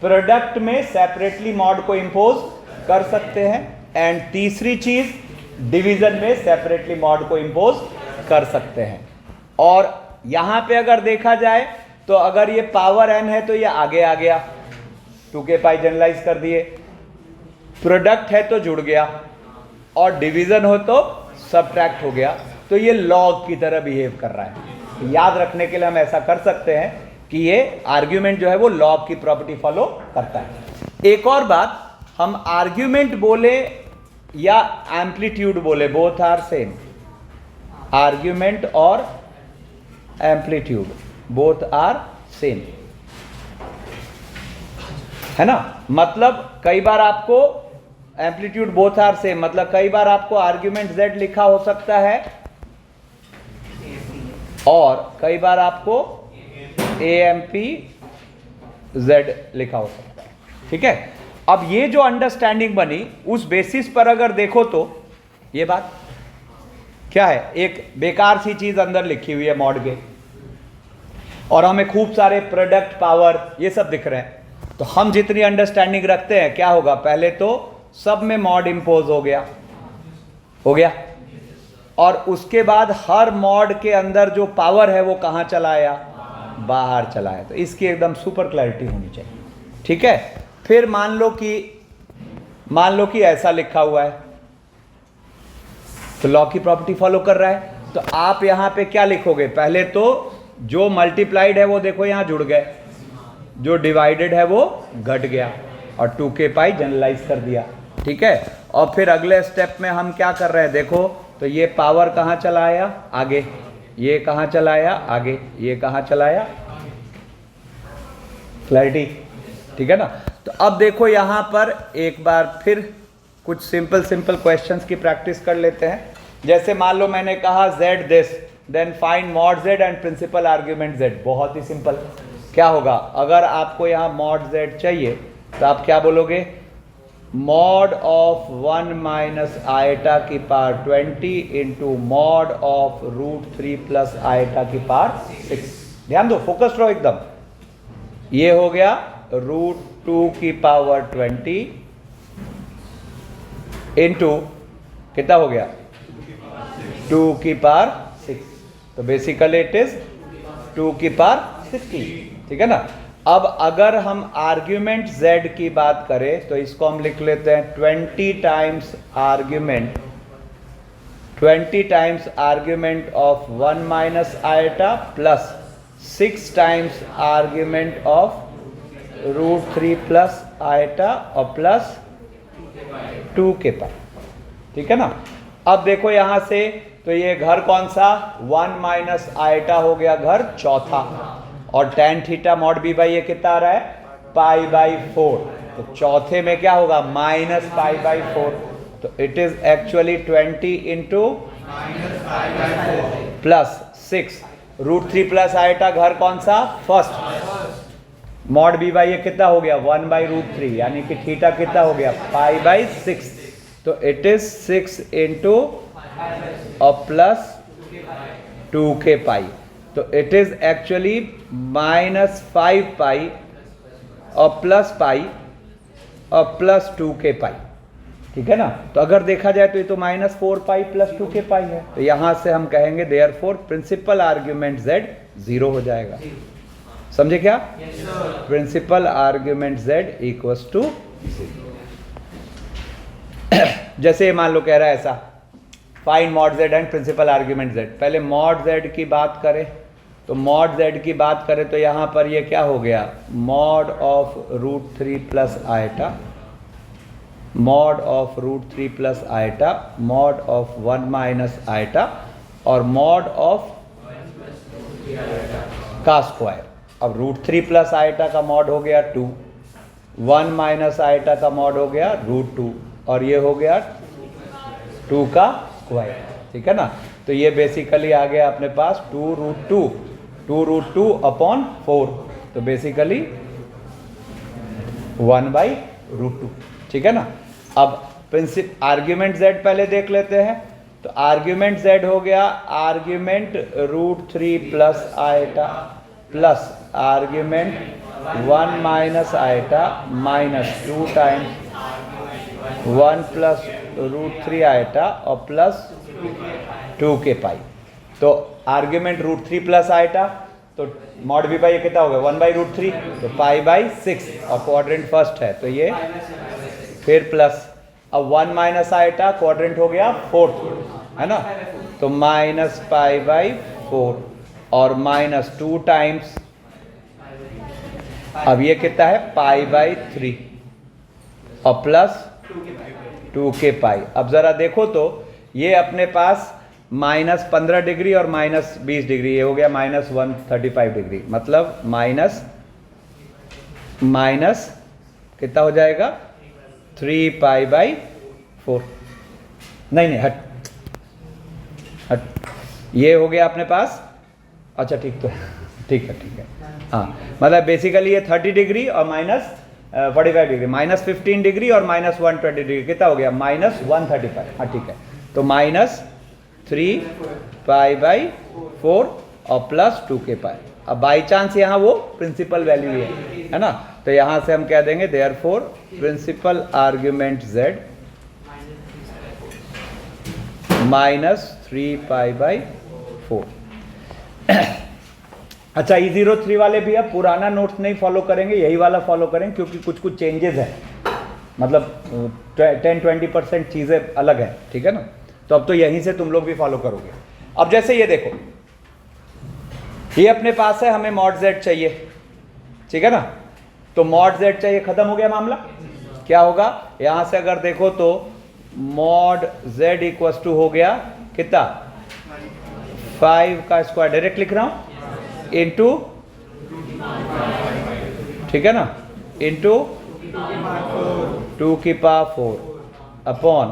प्रोडक्ट में सेपरेटली मॉड को इंपोज कर सकते हैं, एंड तीसरी चीज डिवीजन में सेपरेटली मॉड को इंपोज कर सकते हैं। और यहां पे अगर देखा जाए तो अगर ये पावर n है तो ये आगे आ गया, 2k पाई जनरलाइज कर दिए, प्रोडक्ट है तो जुड़ गया, और डिवीजन हो तो सबट्रैक्ट हो गया, तो ये लॉग की तरह बिहेव कर रहा है। याद रखने के लिए हम ऐसा कर सकते हैं कि ये आर्ग्यूमेंट जो है वो लॉग की प्रॉपर्टी फॉलो करता है। एक और बात, हम आर्ग्यूमेंट बोले या एम्पलीट्यूड बोले, बोथ आर सेम, आर्ग्यूमेंट और एम्पलीट्यूड बोथ आर सेम, है ना। मतलब कई बार आपको एम्पलीट्यूड बोथ आर सेम, मतलब कई बार आपको आर्ग्यूमेंट Z लिखा हो सकता है और कई बार आपको AMP Z लिखा हो सकता है, ठीक है। अब ये जो अंडरस्टैंडिंग बनी उस बेसिस पर अगर देखो तो ये बात क्या है, एक बेकार सी चीज अंदर लिखी हुई है मॉड के, और हमें खूब सारे प्रोडक्ट पावर ये सब दिख रहे हैं, तो हम जितनी अंडरस्टैंडिंग रखते हैं क्या होगा, पहले तो सब में मॉड इंपोज हो गया, और उसके बाद हर मॉड के अंदर जो पावर है वो कहां चला आया, बाहर चला आया। तो इसकी एकदम सुपर क्लैरिटी होनी चाहिए, ठीक है। फिर मान लो कि ऐसा लिखा हुआ है, तो लॉ की प्रॉपर्टी फॉलो कर रहा है, तो आप यहां पे क्या लिखोगे, पहले तो जो मल्टीप्लाइड है वो देखो यहां जुड़ गए, जो डिवाइडेड है वो घट गया, और 2k पाई जनरलाइज कर दिया, ठीक है। और फिर अगले स्टेप में हम क्या कर रहे हैं, देखो तो ये पावर कहाँ चला आया, आगे, ये कहाँ चला आया, आगे, ये कहाँ चला आया, क्लैरिटी, ठीक है ना। तो अब देखो यहाँ पर एक बार फिर कुछ सिंपल क्वेश्चंस की प्रैक्टिस कर लेते हैं। जैसे मान लो मैंने कहा Z this, then find mod Z and principal argument Z। बहुत ही सिंपल, क्या होगा, अगर आपको यहाँ मॉड Z चाहिए तो आप क्या बोलोगे, मॉड ऑफ 1 माइनस आयटा की power 20 into mod of √3 plus eta की पावर 6। ध्यान दो, फोकस रहो एकदम। ये हो गया √2 की पावर 20 इंटू कितना हो गया, 2 की पावर 6, तो बेसिकली इट इज 2 की पावर 16, ठीक है ना। अब अगर हम आर्ग्यूमेंट Z की बात करें तो इसको हम लिख लेते हैं 20 times argument of 1 minus eta plus 6 times argument of √3 plus eta और प्लस 2k पाई, ठीक है ना। अब देखो यहां से, तो ये घर कौन सा, 1 माइनस आयटा हो गया घर चौथा, और tan theta mod b by ये कितना आ रहा है, π/4, तो चौथे में क्या होगा, माइनस π/4, तो it is actually 20 into plus 6 √3 plus eta घर कौन सा, फर्स्ट, मॉड b बाई ये कितना हो गया, 1/√3, यानी कि थीटा कितना हो गया, π/6, तो इट इज 6 इंटू और प्लस 2k पाई, तो इट इज एक्चुअली -5 पाई और प्लस पाई और प्लस 2k पाई, ठीक है ना। तो अगर देखा जाए तो ये तो -4 पाई प्लस 2k पाई है, तो यहां से हम कहेंगे देयरफॉर प्रिंसिपल आर्ग्यूमेंट Z 0 हो जाएगा। समझे क्या, principal argument Z equals to 0। जैसे मान लो कह रहा है ऐसा, find mod z and principal argument z. पहले मॉड जेड की बात करें तो मॉड जेड की बात करें तो यहाँ पर ये क्या हो गया, mod of root 3 plus iota, mod of root 3 plus iota, mod of 1 minus iota और मॉड ऑफ का स्क्वायर। अब रूट 3 प्लस आइटा का मॉड हो गया 2, 1 माइनस आइटा का मॉड हो गया रूट 2 और ये हो गया 2 का स्क्वायर, ठीक है ना। तो ये बेसिकली आ गया अपने पास 2 रूट 2 अपॉन 4, तो बेसिकली 1 बाई रूट 2, ठीक है ना। अब प्रिंसिप आर्ग्यूमेंट z पहले देख लेते हैं। तो आर्ग्यूमेंट z हो गया argument root 3 plus iota plus argument 1 minus iota minus 2 times 1 plus root 3 iota और प्लस 2 के पाई। तो आर्ग्यूमेंट रूट 3 प्लस आइटा तो मॉड बी बाई कितना हो गया 1 बाई रूट 3, तो पाई बाई 6 और क्वाड्रेंट फर्स्ट है तो ये फिर प्लस, अब 1 माइनस आइटा क्वाड्रेंट हो गया 4th, है ना, तो माइनस पाई बाई 4 और माइनस 2 टाइम्स, अब ये कितना है पाई बाई 3 और प्लस 2 के पाई। अब जरा देखो तो ये अपने पास माइनस 15 डिग्री और माइनस 20 डिग्री, ये हो गया माइनस 135 डिग्री, मतलब माइनस कितना हो जाएगा 3 पाई बाई 4, नहीं हट, ये हो गया अपने पास, अच्छा ठीक तो ठीक है हाँ, मतलब बेसिकली ये 30 डिग्री और माइनस 45 डिग्री, माइनस 15 डिग्री और माइनस 120 डिग्री कितना हो गया माइनस 135, हाँ ठीक है। तो माइनस 3 पाई बाई 4 और प्लस 2 के पाई। अब बाई चांस यहाँ वो प्रिंसिपल वैल्यू है ना, तो यहाँ से हम कह देंगे therefore principal argument z minus 3 pi by 4। अच्छा E03 वाले भी अब पुराना नोट्स नहीं फॉलो करेंगे, यही वाला फॉलो करेंगे क्योंकि कुछ चेंजेस हैं, मतलब 10-20% चीज़ें अलग हैं, ठीक है ना। तो अब तो यहीं से तुम लोग भी फॉलो करोगे। अब जैसे ये देखो, ये अपने पास है, हमें मॉड z चाहिए, ठीक है ना। तो मॉड z चाहिए, खत्म हो गया मामला। क्या होगा यहां से अगर देखो तो मॉड z इक्वल्स टू हो गया कितना 5 का स्क्वायर, डायरेक्ट लिख रहा हूं, इनटू, ठीक है ना, इनटू 2 की पावर 4 अपॉन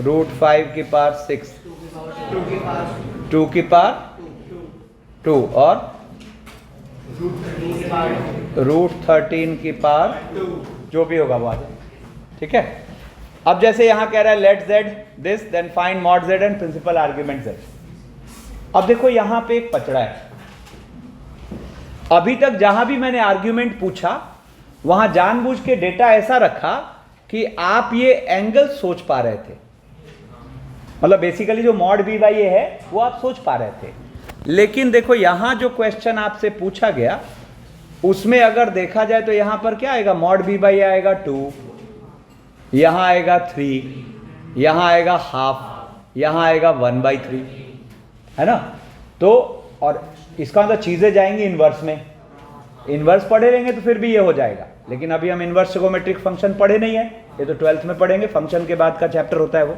रूट 5 की पावर 6, 2 की पावर 2 और रूट 13 की पावर जो भी होगा वो आ जाए, ठीक है। अब जैसे यहां कह रहा है let z this then find mod z and principal argument z। अब देखो यहां पे एक पचड़ा है, अभी तक जहां भी मैंने आर्ग्यूमेंट पूछा वहां जानबूझ के डेटा ऐसा रखा कि आप ये एंगल सोच पा रहे थे, मतलब बेसिकली जो मॉड बी बाई ए है वो आप सोच पा रहे थे। लेकिन देखो यहां जो क्वेश्चन आपसे पूछा गया उसमें अगर देखा जाए तो यहां पर क्या आएगा, मॉड बी बाई आएगा 2, यहां आएगा 3, यहां आएगा हाफ, यहां आएगा 1/3, है ना। तो और इसका मतलब चीजें जाएंगी इनवर्स में, इनवर्स पढ़े रहेंगे तो फिर भी ये हो जाएगा, लेकिन अभी हम इनवर्स ट्रिगोमेट्रिक फंक्शन पढ़े नहीं है, ये तो 12th में पढ़ेंगे, फंक्शन के बाद का चैप्टर होता है वो,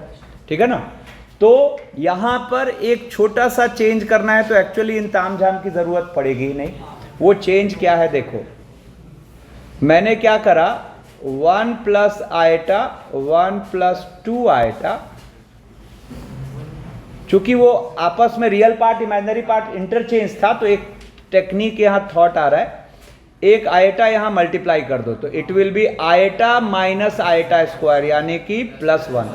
ठीक है ना। तो यहां पर एक छोटा सा चेंज करना है, तो एक्चुअली इन तामझाम की जरूरत पड़ेगी ही नहीं। वो चेंज क्या है, देखो मैंने क्या करा, 1 प्लस आइटा 1 प्लस 2 आइटा, चूंकि वो आपस में real part imaginary part interchange था, तो एक टेक्निक यहां थॉट आ रहा है, एक आइटा यहां मल्टीप्लाई कर दो तो it will be iota minus iota square यानी कि +1,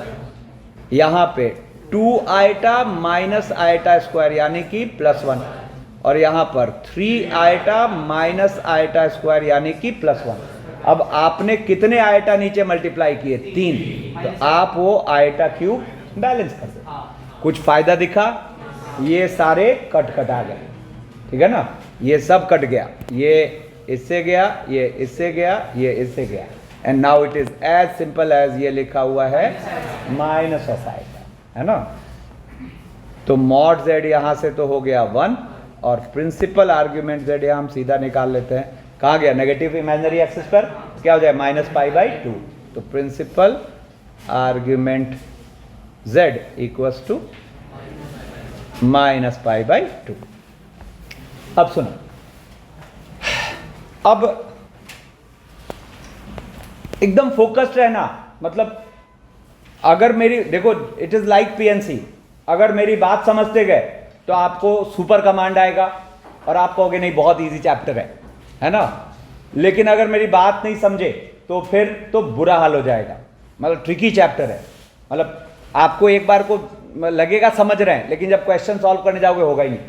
यहां पे 2 आइटा माइनस आइटा स्क्वायर यानी कि +1, और यहां पर 3 आइटा माइनस आइटा स्क्वायर यानी कि +1। अब आपने कितने आइटा नीचे मल्टीप्लाई किए, 3, तो आप वो आइटा क्यूब बैलेंस कर दो। कुछ फायदा दिखा, ये सारे कट आ गए, ठीक है ना, ये सब कट गया, ये इससे गया, ये इससे गया, ये इससे गया, and now it is as simple as ये लिखा हुआ है माइनस ऑफ आएगा, है ना। तो मॉड z यहां से तो हो गया 1 और प्रिंसिपल आर्ग्यूमेंट z यहां हम सीधा निकाल लेते हैं। कहाँ गया नेगेटिव इमेजिनरी एक्सिस पर, क्या हो जाए -π/2। तो principal argument z equals to -π/2। अब सुनो, अब एकदम फोकस्ड रहना, मतलब अगर मेरी देखो इट इज लाइक पीएनसी, अगर मेरी बात समझते गए तो आपको सुपर कमांड आएगा और आप कहोगे नहीं बहुत इजी चैप्टर है ना। लेकिन अगर मेरी बात नहीं समझे तो फिर तो बुरा हाल हो जाएगा, मतलब ट्रिकी चैप्टर है। मतलब आपको एक बार को लगेगा समझ रहे हैं, लेकिन जब क्वेश्चन सॉल्व करने जाओगे होगा ही नहीं।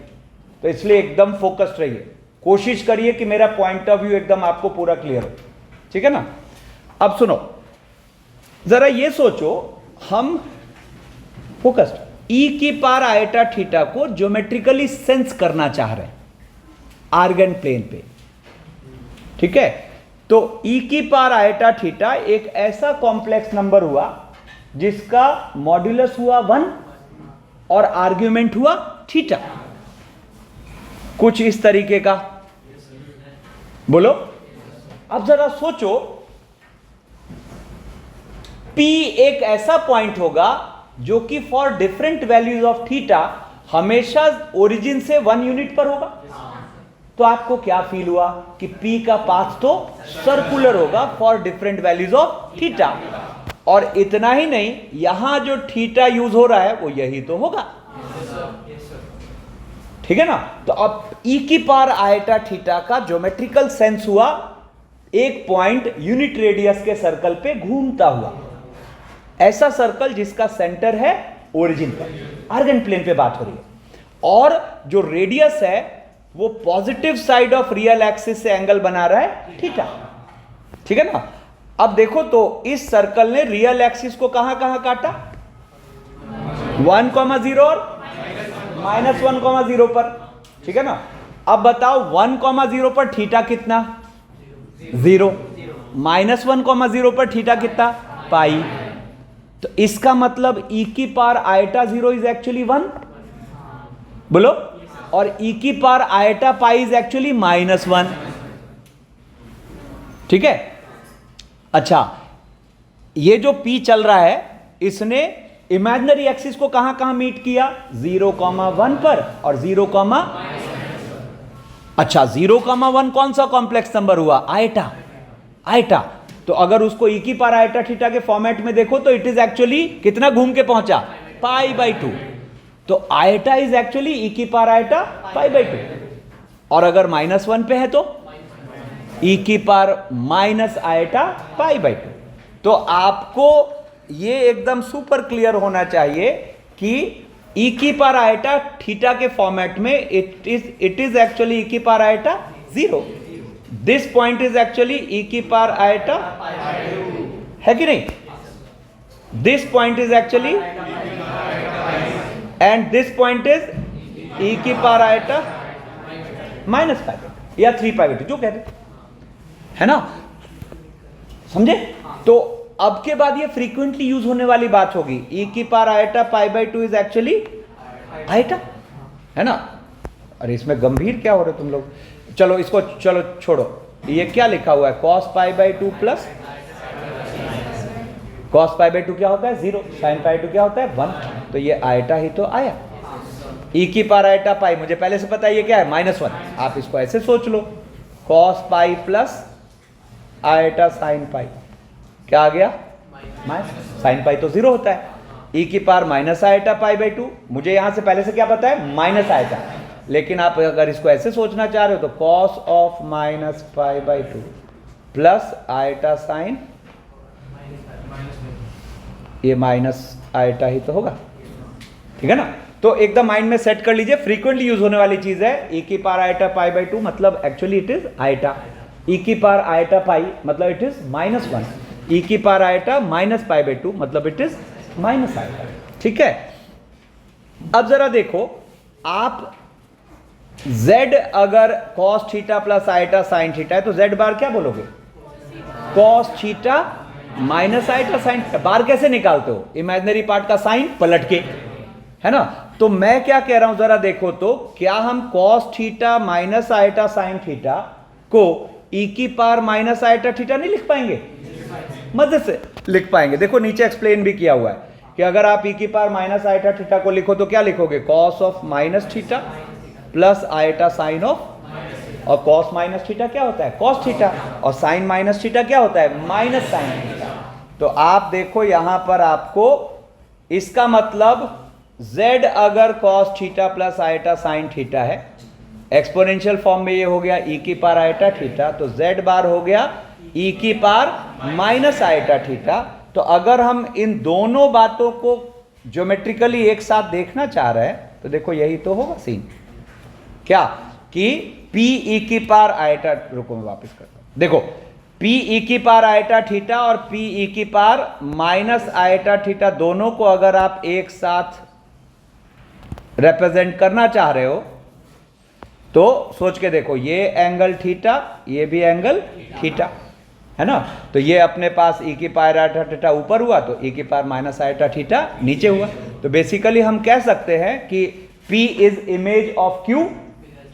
तो इसलिए एकदम फोकस्ड रहिए, कोशिश करिए कि मेरा पॉइंट ऑफ व्यू एकदम आपको पूरा क्लियर हो, ठीक है ना। अब सुनो जरा ये सोचो, हम फोकस्ड e⁻θ को ज्योमेट्रिकली सेंस करना चाह रहे हैं आर्गन प्लेन पे, ठीक है। तो e⁻θ एक ऐसा कॉम्प्लेक्स नंबर हुआ जिसका मॉड्यूलस हुआ 1 और आर्ग्यूमेंट हुआ थीटा, कुछ इस तरीके का। बोलो अब जरा सोचो, P एक ऐसा पॉइंट होगा जो कि for different values of theta हमेशा ओरिजिन से 1 यूनिट पर होगा। तो आपको क्या फील हुआ कि P का पाथ तो सर्कुलर होगा for different values of theta, और इतना ही नहीं यहां जो थीटा यूज हो रहा है वो यही तो होगा, ठीक है ना। तो अब e⁻θ का ज्योमेट्रिकल सेंस हुआ एक पॉइंट यूनिट रेडियस के सर्कल पे घूमता हुआ, ऐसा सर्कल जिसका सेंटर है ओरिजिन पर, आर्गन प्लेन पे बात हो रही है, और जो रेडियस है वो positive side of real axis से एंगल बना रहा है थीटा, ठीक है ना। अब देखो तो इस सर्कल ने रियल एक्सिस को कहां कहां काटा, 1,0 और -1,0 पर, ठीक है ना। अब बताओ 1,0 पर थीटा कितना, 0, -1,0 पर थीटा कितना, पाई। तो इसका मतलब e⁻θ0 इज एक्चुअली 1, बोलो, और e⁻θ इज एक्चुअली -1, ठीक है। अच्छा, ये जो P चल रहा है इसने इमेजिनरी एक्सिस को कहां कहां मीट किया, 0,1 पर और 0, अच्छा 0,1 कौन सा कॉम्प्लेक्स नंबर हुआ, आयटा। तो अगर उसको e⁻θ के फॉर्मेट में देखो तो इट इज एक्चुअली कितना घूम के पहुंचा, π/2। तो आयटा इज एक्चुअली e⁻θ π/2, और अगर -1 पे है तो e⁻⁻θ π/2। तो आपको ये एकदम सुपर क्लियर होना चाहिए कि e⁻θ के फॉर्मेट में it is actually e⁻θ 0, this point is actually e⁻θ, है कि नहीं, this point is actually, and this point is e⁻θ -π या 3π/2 जो कहते है ना, समझे। तो अब के बाद ये फ्रीक्वेंटली यूज होने वाली बात होगी, e⁻θ π/2 इज एक्चुअली आयटा, है ना। अरे इसमें गंभीर क्या हो रहे तुम लोग, चलो इसको चलो छोड़ो, ये क्या लिखा हुआ है, cos π/2 प्लस cos π/2 क्या होता है 0, sin π/2 क्या होता है 1, तो ये आयटा ही तो आया। e⁻θ पाई मुझे पहले से पता है ये क्या है, -1, आप इसको ऐसे सोच लो, cos π प्लस आयटा sin π, क्या आ गया, sin π तो 0 होता है, e⁻−आयटा π/2, मुझे यहां से पहले से क्या पता है, माइनस आयटा। लेकिन आप अगर इसको ऐसे सोचना चाह रहे हो तो cos of -π/2 plus iota sine, ये माइनस आयटा ही तो होगा, ठीक है ना। तो एकदम माइंड में सेट कर लीजिए, फ्रीक्वेंटली यूज होने वाली चीज है e⁻θ π/2, मतलब actually it is eta, e⁻θ π मतलब इट इज -1, e⁻θ -π/2 मतलब इट इज -आयटा, ठीक है। अब जरा देखो, आप z अगर cos theta plus iota sine theta है तो z बार क्या बोलोगे, cos theta minus iota sine. Bar कैसे निकालते हो? इमेजिनरी पार्ट का साइन पलट के, है ना। तो मैं क्या कह रहा हूं जरा देखो तो, क्या हम cos theta minus iota sine theta को ई की पावर माइनस आइटा थीटा नहीं लिख पाएंगे? मजे से लिख पाएंगे। देखो नीचे एक्सप्लेन भी किया हुआ है कि अगर आप ई की पावर माइनस आइटा थीटा को लिखो तो क्या लिखोगे? Cos of minus theta plus iota sine of, और कॉस माइनस थीटा क्या होता है? कॉस थीटा, और साइन माइनस थीटा क्या होता है? Minus sine theta. तो आप देखो यहां पर आपको इसका मतलब z अगर cos theta plus iota sine theta है, एक्सपोनेंशियल फॉर्म में ये हो गया ई की पावर आइटा थीटा, तो z बार हो गया ई की पावर माइनस आइटा थीटा। तो अगर हम इन दोनों बातों को ज्योमेट्रिकली एक साथ देखना चाह रहे हैं तो देखो यही तो होगा सीन, क्या कि p ई की पावर आइटा, रुको मैं वापस करता हूं, देखो p ई की पावर आइटा थीटा और p ई की पावर माइनस आइटा थीटा दोनों को अगर आप एक साथ रिप्रेजेंट करना चाह रहे हो तो सोच के देखो, ये एंगल थीटा, ये भी एंगल थीटा, है ना। तो ये अपने पास ई की पावर आइटा थीटा ऊपर हुआ, तो ई की पावर माइनस आइटा थीटा नीचे हुआ। तो बेसिकली हम कह सकते हैं कि P is image of Q,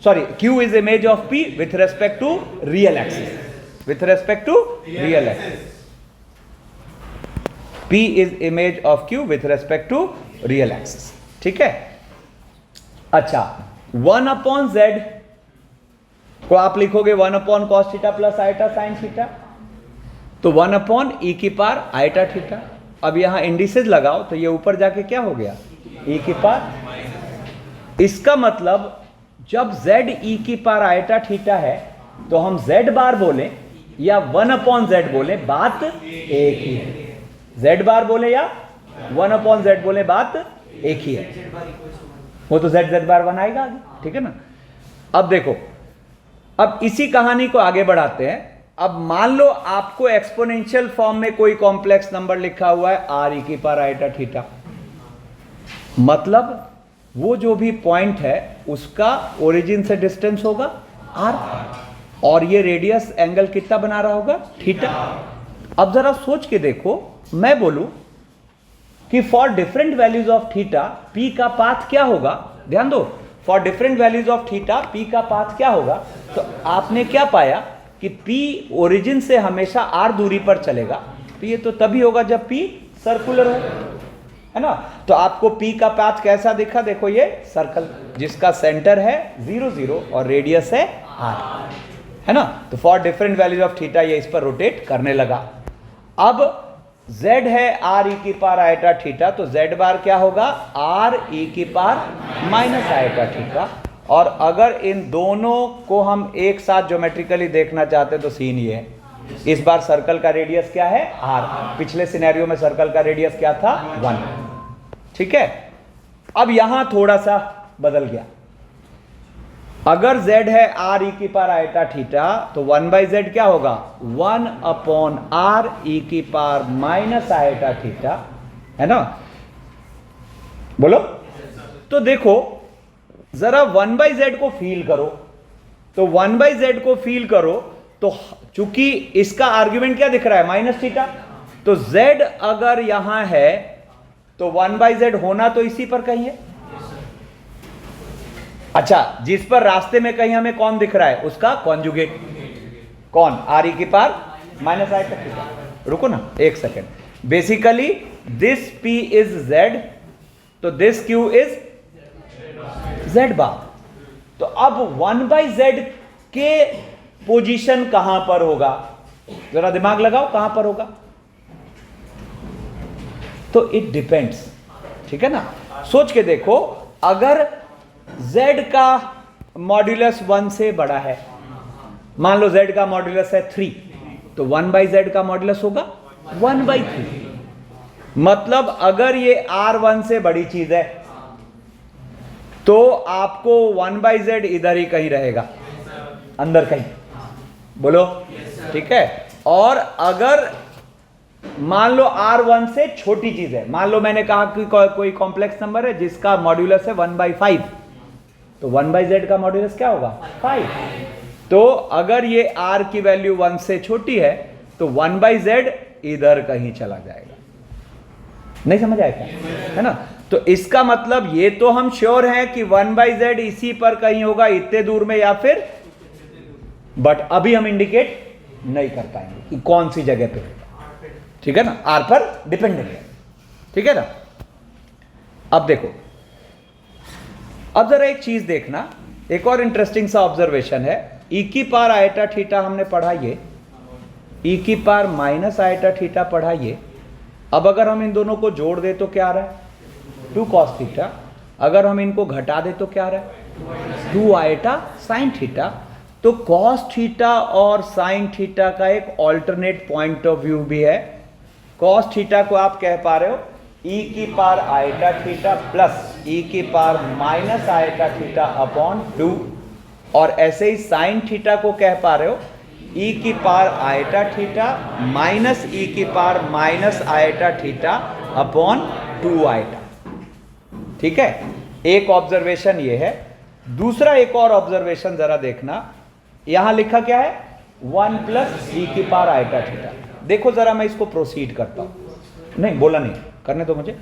sorry Q is image of P with respect to real axis, with respect to real axis. P is image of Q with respect to real axis, ठीक है। अच्छा, 1 upon z को आप लिखोगे 1 upon cos theta plus iota sine theta, तो 1 upon ई की power iota theta. अब यहां इंडिसेस लगाओ तो ये ऊपर जाके क्या हो गया? ई की पावर। इसका मतलब जब z ई की पावर आइटा थीटा है तो हम z बार बोले या 1 अपॉन z बोले, बात एक ही है। z बार बोले या 1 अपॉन z बोले, बात एक ही है। वो तो z बार बनाएगा आगे, ठीक है ना। अब देखो, अब इसी कहानी को आगे बढ़ाते हैं। अब मान लो आपको एक्सपोनेंशियल फॉर्म में कोई कॉम्प्लेक्स नंबर लिखा हुआ है r ई की पावर आइटा थीटा, मतलब वो जो भी पॉइंट है उसका ओरिजिन से डिस्टेंस होगा r, और ये रेडियस एंगल कितना बना रहा होगा? थीटा। अब जरा सोच के देखो, मैं बोलूं कि for different values of theta p का पाथ क्या होगा? ध्यान दो, for different values of theta p का पाथ क्या होगा? तो आपने क्या पाया कि p ओरिजिन से हमेशा r दूरी पर चलेगा। तो ये तो तभी होगा जब p सर्कुलर हो, है ना। तो आपको p का पाथ कैसा दिखा? देखो ये सर्कल जिसका सेंटर है 0 0 और रेडियस है r, है ना। तो for different values of theta ये इस पर रोटेट करने लगा। अब z है r ई की पावर आइटा थीटा, तो z बार क्या होगा? r ई की पावर माइनस आइटा थीटा। और अगर इन दोनों को हम एक साथ ज्योमेट्रिकली देखना चाहते हैं तो सीन ये है, इस बार सर्कल का रेडियस क्या है? r। पिछले सिनेरियो में सर्कल का रेडियस क्या था? 1, ठीक है। अब यहां थोड़ा सा बदल गया। अगर z है r ई की पावर आइटा थीटा तो 1/z क्या होगा? 1 अपॉन r ई की पावर माइनस आइटा थीटा, है ना। बोलो। तो देखो जरा 1/z को फील करो, तो 1/z को फील करो तो चूंकि इसका आर्ग्यूमेंट क्या दिख रहा है? Minus theta. तो z अगर यहां है तो 1/z होना तो इसी पर कहीं है। अच्छा, जिस पर रास्ते में कहीं हमें कौन दिख रहा है? उसका कॉन्जुगेट। कौन? r ई की पावर माइनस आइटा थीटा। रुको ना एक second. Basically this p is z, तो this q is z bar. तो अब 1/z के पोजीशन कहां पर होगा? जरा दिमाग लगाओ, कहां पर होगा? तो इट डिपेंड्स, ठीक है ना। सोच के देखो, अगर z का मॉड्यूलस 1 से बड़ा है, मान लो z का मॉड्यूलस है 3, तो 1/z का मॉड्यूलस होगा 1/3। मतलब अगर ये r1 से बड़ी चीज है तो आपको 1/z इधर ही कहीं रहेगा, अंदर कहीं। बोलो, ठीक है। और अगर मान लो r1 से छोटी चीज है, मान लो मैंने कहा कि कोई कॉम्प्लेक्स नंबर है जिसका मॉड्यूलस है 1/5, तो 1/z का मॉड्यूलस क्या होगा? 5। तो अगर ये r की वैल्यू 1 से छोटी है तो 1/z इधर कहीं चला जाएगा। नहीं समझ आया क्या, है ना? तो इसका मतलब ये तो हम श्योर हैं कि 1/z इसी पर कहीं होगा, इतने दूर में या फिर, बट अभी हम इंडिकेट नहीं कर पाएंगे कि कौन सी जगह पे होगा, ठीक है ना? आर पर डिपेंडेंट है, ठीक है ना? अब देखो, अब जरा एक चीज देखना, एक और इंटरेस्टिंग सा ऑब्जर्वेशन है। ई की पावर आयटा थीटा हमने पढ़ा, ये ई की पावर माइनस आयटा थीटा पढ़ा ये। अब अगर हम इन दोनों को जोड़ दे तो क्या आ रहा है? 2 cos थीटा। अगर हम इनको घटा दे तो क्या आ रहा है? 2 आयटा साइन थीटा। तो cos थीटा और साइन थीटा का एक ऑल्टरनेट पॉइंट ऑफ व्यू भी है। cos थीटा को आप कह पा रहे हो ई की power iota theta plus e की power minus eta theta upon 2, और ऐसे ही साइन थीटा को कह पा रहे हो ई की power iota theta minus e की power minus eta theta upon 2 eta, ठीक है? एक ऑब्जर्वेशन ये है। दूसरा एक और ऑब्जर्वेशन जरा देखना, यहां लिखा क्या है? 1 प्लस ई की पावर आयटा थीटा। देखो जरा, मैं इसको प्रोसीड करता हूं, नहीं बोला नहीं, करने दो मुझे।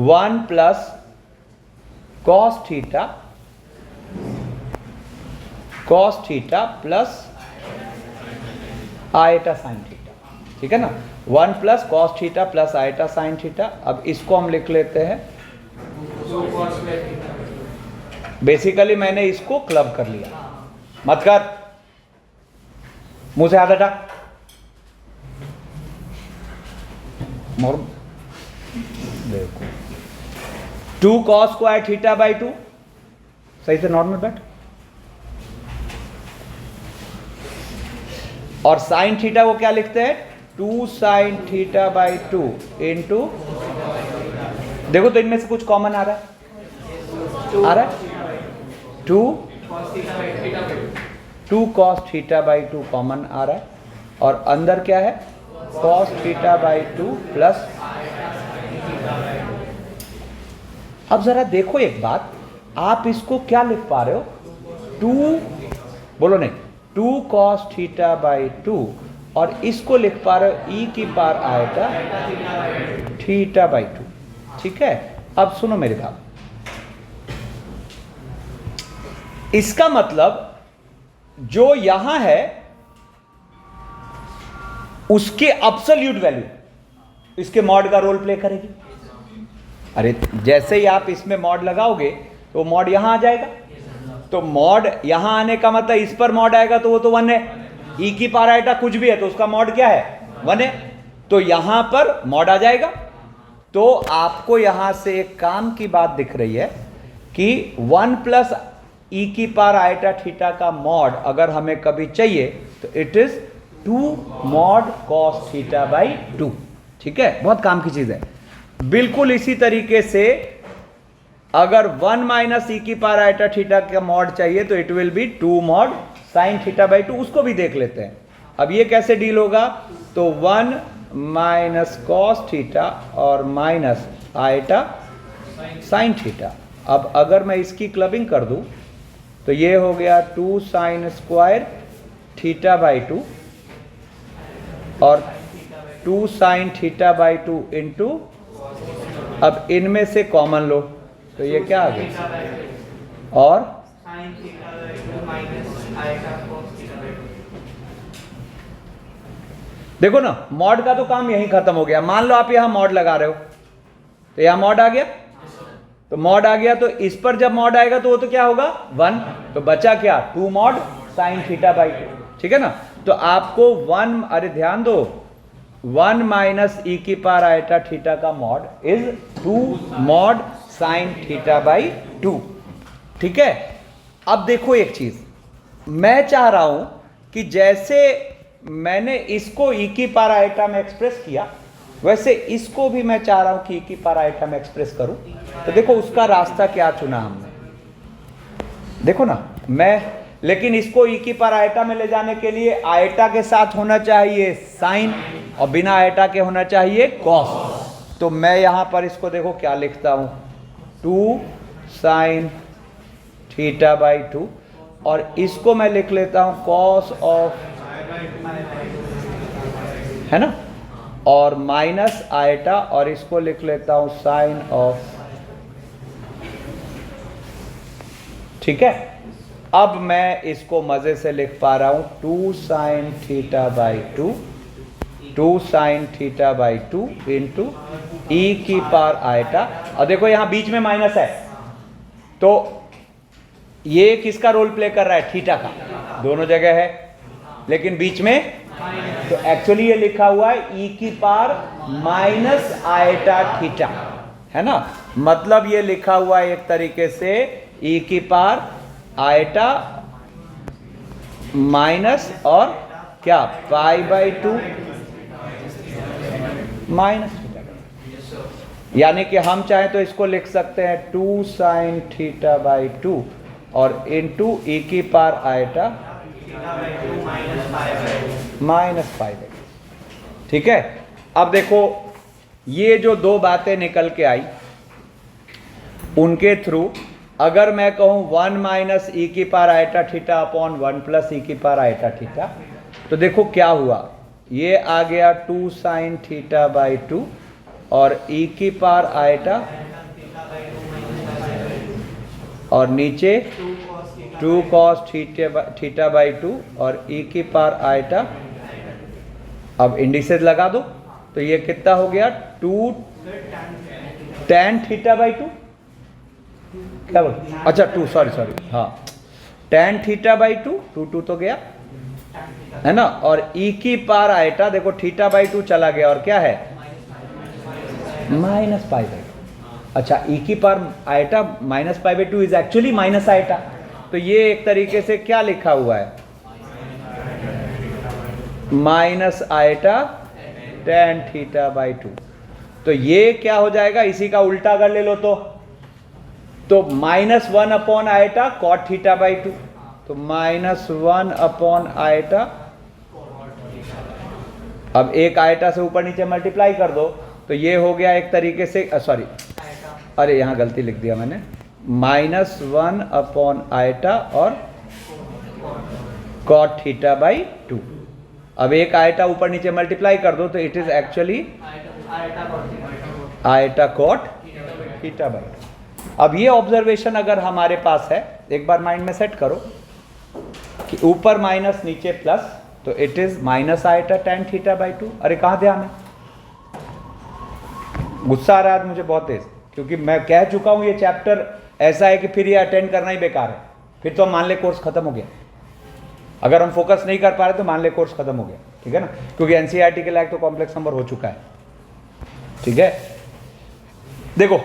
1 plus cos theta plus iota sine theta, ठीक है ना? 1 plus cos theta plus iota sine theta. अब इसको हम लिख लेते हैं, बेसिकली मैंने इसको क्लब कर लिया। मत कर, मुंह से हाथ हटा। मोर देखो, 2 cos स्क्वायर थीटा बाई 2, सही से नॉर्मल बैठ, और साइन थीटा को क्या लिखते हैं? 2 साइन थीटा बाई 2 इंटू, देखो तो इनमें से कुछ कॉमन आ रहा है, आ रहा है 2 cos थीटा बाई 2 कॉमन आ रहा है, और अंदर क्या है? cos theta by 2 plus. अब जरा देखो एक बात, आप इसको क्या लिख पा रहे हो? 2, बोलो नहीं, 2 cos थीटा बाई 2, और इसको लिख पा रहे हो ई की पावर आयटा थीटा बाई 2, ठीक है? अब सुनो मेरी बात, इसका मतलब जो यहां है उसके एब्सोल्यूट वैल्यू इसके मॉड का रोल प्ले करेगी। अरे जैसे ही आप इसमें मॉड लगाओगे तो मॉड यहां आ जाएगा, तो मॉड यहां आने का मतलब इस पर मॉड आएगा तो वो तो 1 है। ई की पावर आयटा कुछ भी है तो उसका मॉड क्या है? 1 है, तो यहां पर मॉड आ जाएगा। तो आपको यहां से एक काम की बात दिख रही है कि 1 प्लस ई की पावर आयटा थीटा का मॉड अगर हमें कभी चाहिए तो it is 2 mod cos theta by 2, ठीक है? बहुत काम की चीज है। बिल्कुल इसी तरीके से अगर 1 माइनस ई की पावर आयटा थीटा का मॉड चाहिए तो it will B 2 mod sine theta by 2, उसको भी देख लेते हैं। अब ये कैसे डील होगा? तो 1 माइनस कॉस थीटा और माइनस आयटा साइन थीटा। अब अगर मैं इसकी क्लबिंग कर दूं तो ये हो गया 2 साइन स्क्वायर थीटा बाई 2 और 2 साइन थीटा बाई 2 इंटू, अब इनमें से कॉमन लो तो ये क्या आ गया? और देखो ना, मॉड का तो काम यहीं खत्म हो गया। मान लो आप यहां मॉड लगा रहे हो तो यहां मॉड आ गया, तो मॉड आ गया तो इस पर जब मॉड आएगा तो वो तो क्या होगा? 1, तो बचा क्या? 2 मॉड साइन थीटा बाई 2, ठीक है ना? तो आपको 1, अरे ध्यान दो, 1 माइनस ई की पावर आयटा थीटा का mod is 2 mod sine theta by 2, ठीक है? अब देखो एक चीज, मैं चाह रहा हूं कि जैसे मैंने इसको ई की पावर आयटा में एक्सप्रेस किया वैसे इसको भी मैं चाह रहा हूं कि ई की पावर आयटा में एक्सप्रेस करूं। तो देखो उसका रास्ता क्या चुना हमने, देखो ना, मैं लेकिन इसको ई की पावर आयटा में ले जाने के लिए आयटा के साथ होना चाहिए साइन और बिना आयटा के होना चाहिए कॉस। तो मैं यहां पर इसको देखो क्या लिखता हूं, 2 साइन थीटा बाई 2, और इसको मैं लिख लेता हूं कॉस ऑफ है ना, और माइनस आयटा, और इसको लिख लेता हूं साइन ऑफ, ठीक है। अब मैं इसको मजे से लिख पा रहा हूं 2 sine theta by 2, 2 sine theta by 2 into e की पावर आयटा। और देखो यहां बीच में माइनस है, तो ये किसका रोल प्ले कर रहा है? थीटा का, दोनों जगह है लेकिन बीच में, तो एक्चुअली ये लिखा हुआ है ई की पावर माइनस आयटा थीटा, है ना। मतलब ये लिखा हुआ है एक तरीके से ई की पावर आयटा माइनस और क्या पाई बाई 2 माइनस थीटा, यानी कि हम चाहें तो इसको लिख सकते हैं 2 साइन थीटा बाई 2 और इंटू ई की power eta minus pi by, ठीक है। अब देखो ये जो दो बातें निकल के आई उनके थ्रू अगर मैं कहूं 1 माइनस ई की power iota theta upon 1 plus e की पावर आयटा थीटा, तो देखो क्या हुआ, ये आ गया 2 साइन थीटा बाई 2 और ई की पावर आयटा, और नीचे 2 कॉस थीटा बाई 2 और ई की पावर आयटा। अब इंडिसेस लगा दो तो ये कितना हो गया 2 tan थीटा बाई 2, क्या बोल, अच्छा 2 सॉरी हाँ tan थीटा बाई 2, 2 तो गया है ना, और ई की पावर आयटा देखो थीटा बाई 2 चला गया और क्या है माइनस पाई बाई 2। अच्छा ई की power eta minus pi by 2 is actually minus eta, तो ये एक तरीके से क्या लिखा हुआ है minus eta tan theta by 2। तो ये क्या हो जाएगा, इसी का उल्टा अगर ले लो तो minus 1 upon iota cot theta by 2, तो माइनस 1 अपॉन आयटा, अब एक आयटा से ऊपर नीचे मल्टीप्लाई कर दो तो ये हो गया एक तरीके से सॉरी अरे यहां गलती लिख दिया मैंने, माइनस 1 अपॉन आयटा और कॉट थीटा बाई 2। अब एक आयटा ऊपर नीचे मल्टीप्लाई कर दो तो it is actually iota cot theta by 2। अब ये ऑब्जर्वेशन अगर हमारे पास है, एक बार माइंड में सेट करो कि ऊपर माइनस नीचे प्लस, तो it is minus eta tan theta by 2। अरे कहां ध्यान है, गुस्सा आ रहा है मुझे बहुत तेज, क्योंकि मैं कह चुका हूं ये चैप्टर ऐसा है कि फिर ये अटेंड करना ही बेकार है, फिर तो मान ले कोर्स खत्म हो गया। अगर हम फोकस नहीं कर पा रहे तो मान ले कोर्स खत्म हो गया, ठीक है ना, क्योंकि एनसीईआरटी के लायक तो कॉम्प्लेक्स नंबर हो चुका है, ठीक है। देखो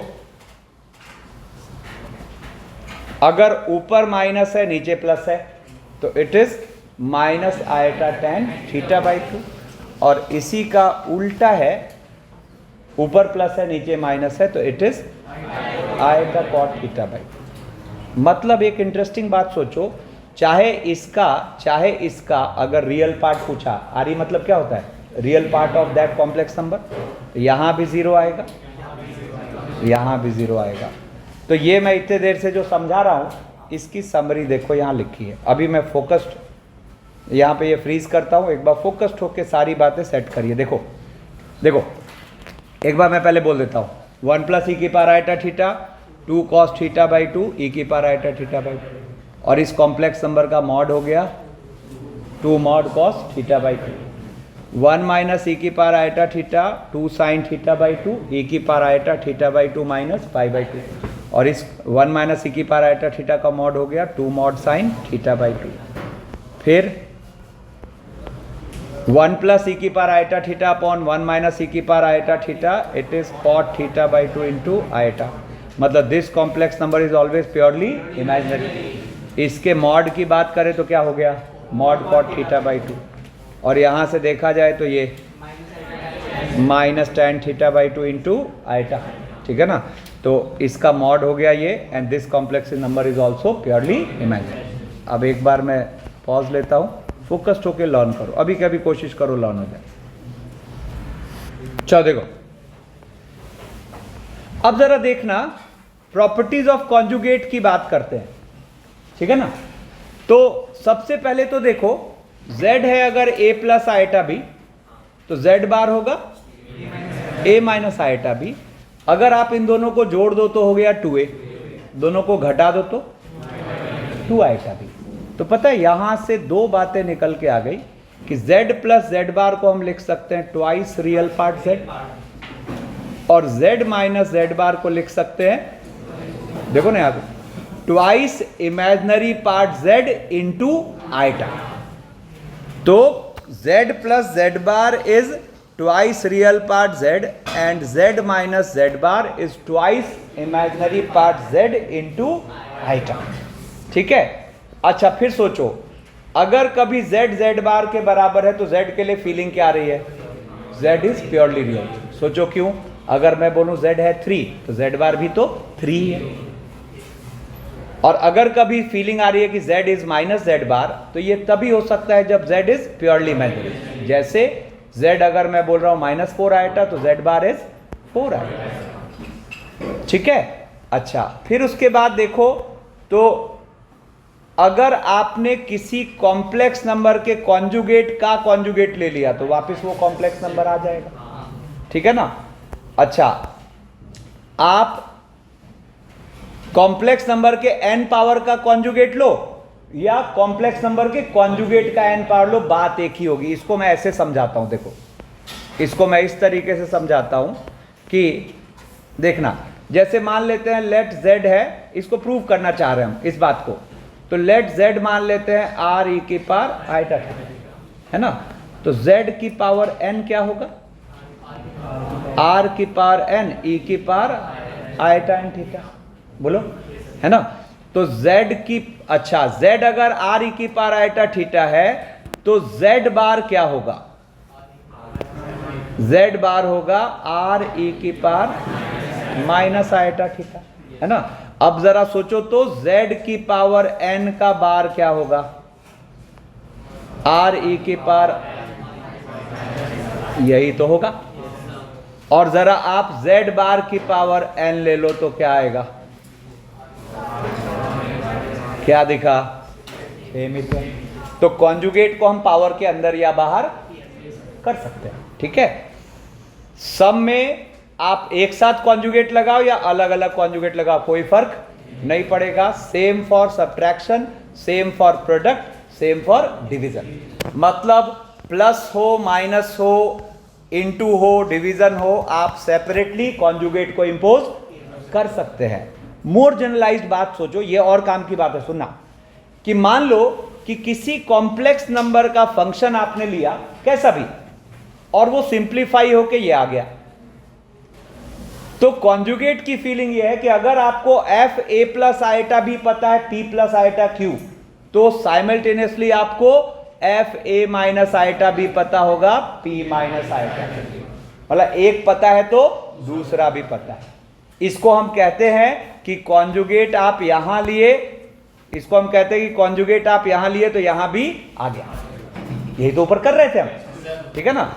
अगर ऊपर माइनस है नीचे प्लस है तो it is minus eta tan theta by 2, और इसी का उल्टा है, ऊपर प्लस है नीचे माइनस है तो it is iota cot theta by 2। मतलब एक इंटरेस्टिंग बात सोचो, चाहे इसका अगर रियल पार्ट पूछा, आर मतलब क्या होता है, real part of that complex number, यहां भी जीरो आएगा, यहां भी जीरो आएगा। तो ये मैं इतने देर से जो समझा रहा हूं इसकी समरी देखो यहां लिखी है। अभी मैं फोकस्ड यहां पे ये फ्रीज करता हूं, एक बार फोकस्ड होकर सारी बातें सेट करिए। देखो एक बार मैं पहले बोल देता हूं 1 प्लस ई की power iota theta 2 cos theta by 2 e की पावर आयटा थीटा बाई 2, और इस कॉम्प्लेक्स नंबर का मॉड हो गया 2 mod cos theta by 2। 1 minus e की power iota theta 2 sine theta by 2 e की power iota theta by 2 minus pi by 2, और इस 1 माइनस ई की पावर आयटा थीटा का मॉड हो गया 2 मॉड साइन थीटा बाई 2। फिर 1 प्लस ई की power iota theta upon 1 minus e की power iota theta, it is cot theta by 2 into iota. मतलब this complex number is always purely imaginary. इसके mod की बात करें तो क्या हो गया मॉड कॉट थीटा बाई 2, और यहाँ से देखा जाए तो ये minus tan theta by 2 into eta, ठीक है ना। तो इसका मॉड हो गया ये, and this complex number is also purely imaginary. अब एक बार मैं पॉज लेता हूँ, फोकस्ड होकर लर्न करो, अभी कभी कोशिश करो लर्न हो जाए। चलो देखो अब जरा देखना, प्रॉपर्टीज ऑफ कॉन्जुगेट की बात करते हैं, ठीक है ना। तो सबसे पहले तो देखो z है अगर a प्लस आयटा b, तो तो z बार होगा a माइनस आइटा बी। अगर आप इन दोनों को जोड़ दो तो हो गया 2a, दोनों को घटा दो तो 2 आइटा बी। तो पता है यहां से दो बातें निकल के आ गई कि z प्लस जेड बार को हम लिख सकते हैं ट्वाइस रियल पार्ट z, और z माइनस जेड बार को लिख सकते हैं, देखो ना यहाँ twice imaginary part z into iota. तो z plus z bar is twice real part z and z minus z bar is twice imaginary part z into iota. ठीक है। अच्छा फिर सोचो, अगर कभी z बार के बराबर है तो z के लिए फीलिंग क्या आ रही है? z is purely real. सोचो क्यों? अगर मैं बोलूं z है 3 तो z बार भी तो 3 है। और अगर कभी फीलिंग आ रही है कि z इज माइनस जेड बार, तो ये तभी हो सकता है जब z इज प्योरली इमेजिनरी। जैसे z अगर मैं बोल रहा हूं -4 आइटा तो z बार इज 4 आइटा। ठीक है। अच्छा फिर उसके बाद देखो, तो अगर आपने किसी कॉम्प्लेक्स नंबर के कॉन्जुगेट का कॉन्जुगेट ले लिया तो वापस वो कॉम्प्लेक्स नंबर आ जाएगा। ठीक है ना। अच्छा आप कॉम्प्लेक्स नंबर के n पावर का कॉन्जुगेट लो या कॉम्प्लेक्स नंबर के कॉन्जुगेट का n पावर लो, बात एक ही होगी। इसको मैं ऐसे समझाता हूं, देखो इसको मैं इस तरीके से समझाता हूं कि देखना, जैसे मान लेते हैं लेट z है, इसको प्रूव करना चाह रहे हैं हम इस बात को, तो लेट z मान लेते हैं r e की पावर आइटा है ना। तो z की पावर n क्या होगा? r की पावर n e की पावर आइटा n थीटा, बोलो है ना। तो z की, अच्छा z अगर r e की पावर आइटा थीटा है तो z बार क्या होगा? z बार होगा r e की पावर माइनस आइटा थीटा, है ना। अब जरा सोचो तो z की पावर n का बार क्या होगा? r e की पावर, यही तो होगा। और जरा आप z बार की पावर n ले लो तो क्या आएगा? क्या दिखा? सेम ही तो कॉन्जुगेट को हम पावर के अंदर या बाहर कर सकते हैं। ठीक है। सम में आप एक साथ कॉन्जुगेट लगाओ या अलग अलग कॉन्जुगेट लगाओ, कोई फर्क नहीं पड़ेगा। Same for subtraction, same for product, same for division. मतलब प्लस हो, माइनस हो, इनटू हो, डिवीजन हो, आप सेपरेटली कॉन्जुगेट को इंपोज कर सकते हैं। मोर जनरलाइज्ड बात सोचो, ये और काम की बात है, सुनना, कि मान लो कि किसी कॉम्प्लेक्स नंबर का फंक्शन आपने लिया कैसा भी, और वो सिंप्लीफाई होके ये आ गया, तो कॉन्जुगेट की फीलिंग ये है कि अगर आपको एफ ए प्लस आइटा भी पता है पी प्लस आइटा क्यू, तो साइमल्टेनियसली आपको एफ ए माइनस आइटा भी पता होगा पी माइनस आइटा। मतलब एक पता है तो दूसरा भी पता है। इसको हम कहते हैं कि कॉन्जुगेट आप यहां लिए, इसको हम कहते हैं कि कॉन्जुगेट आप यहां लिए तो यहां भी आ गया। यही तो ऊपर कर रहे थे हम, ठीक है ना।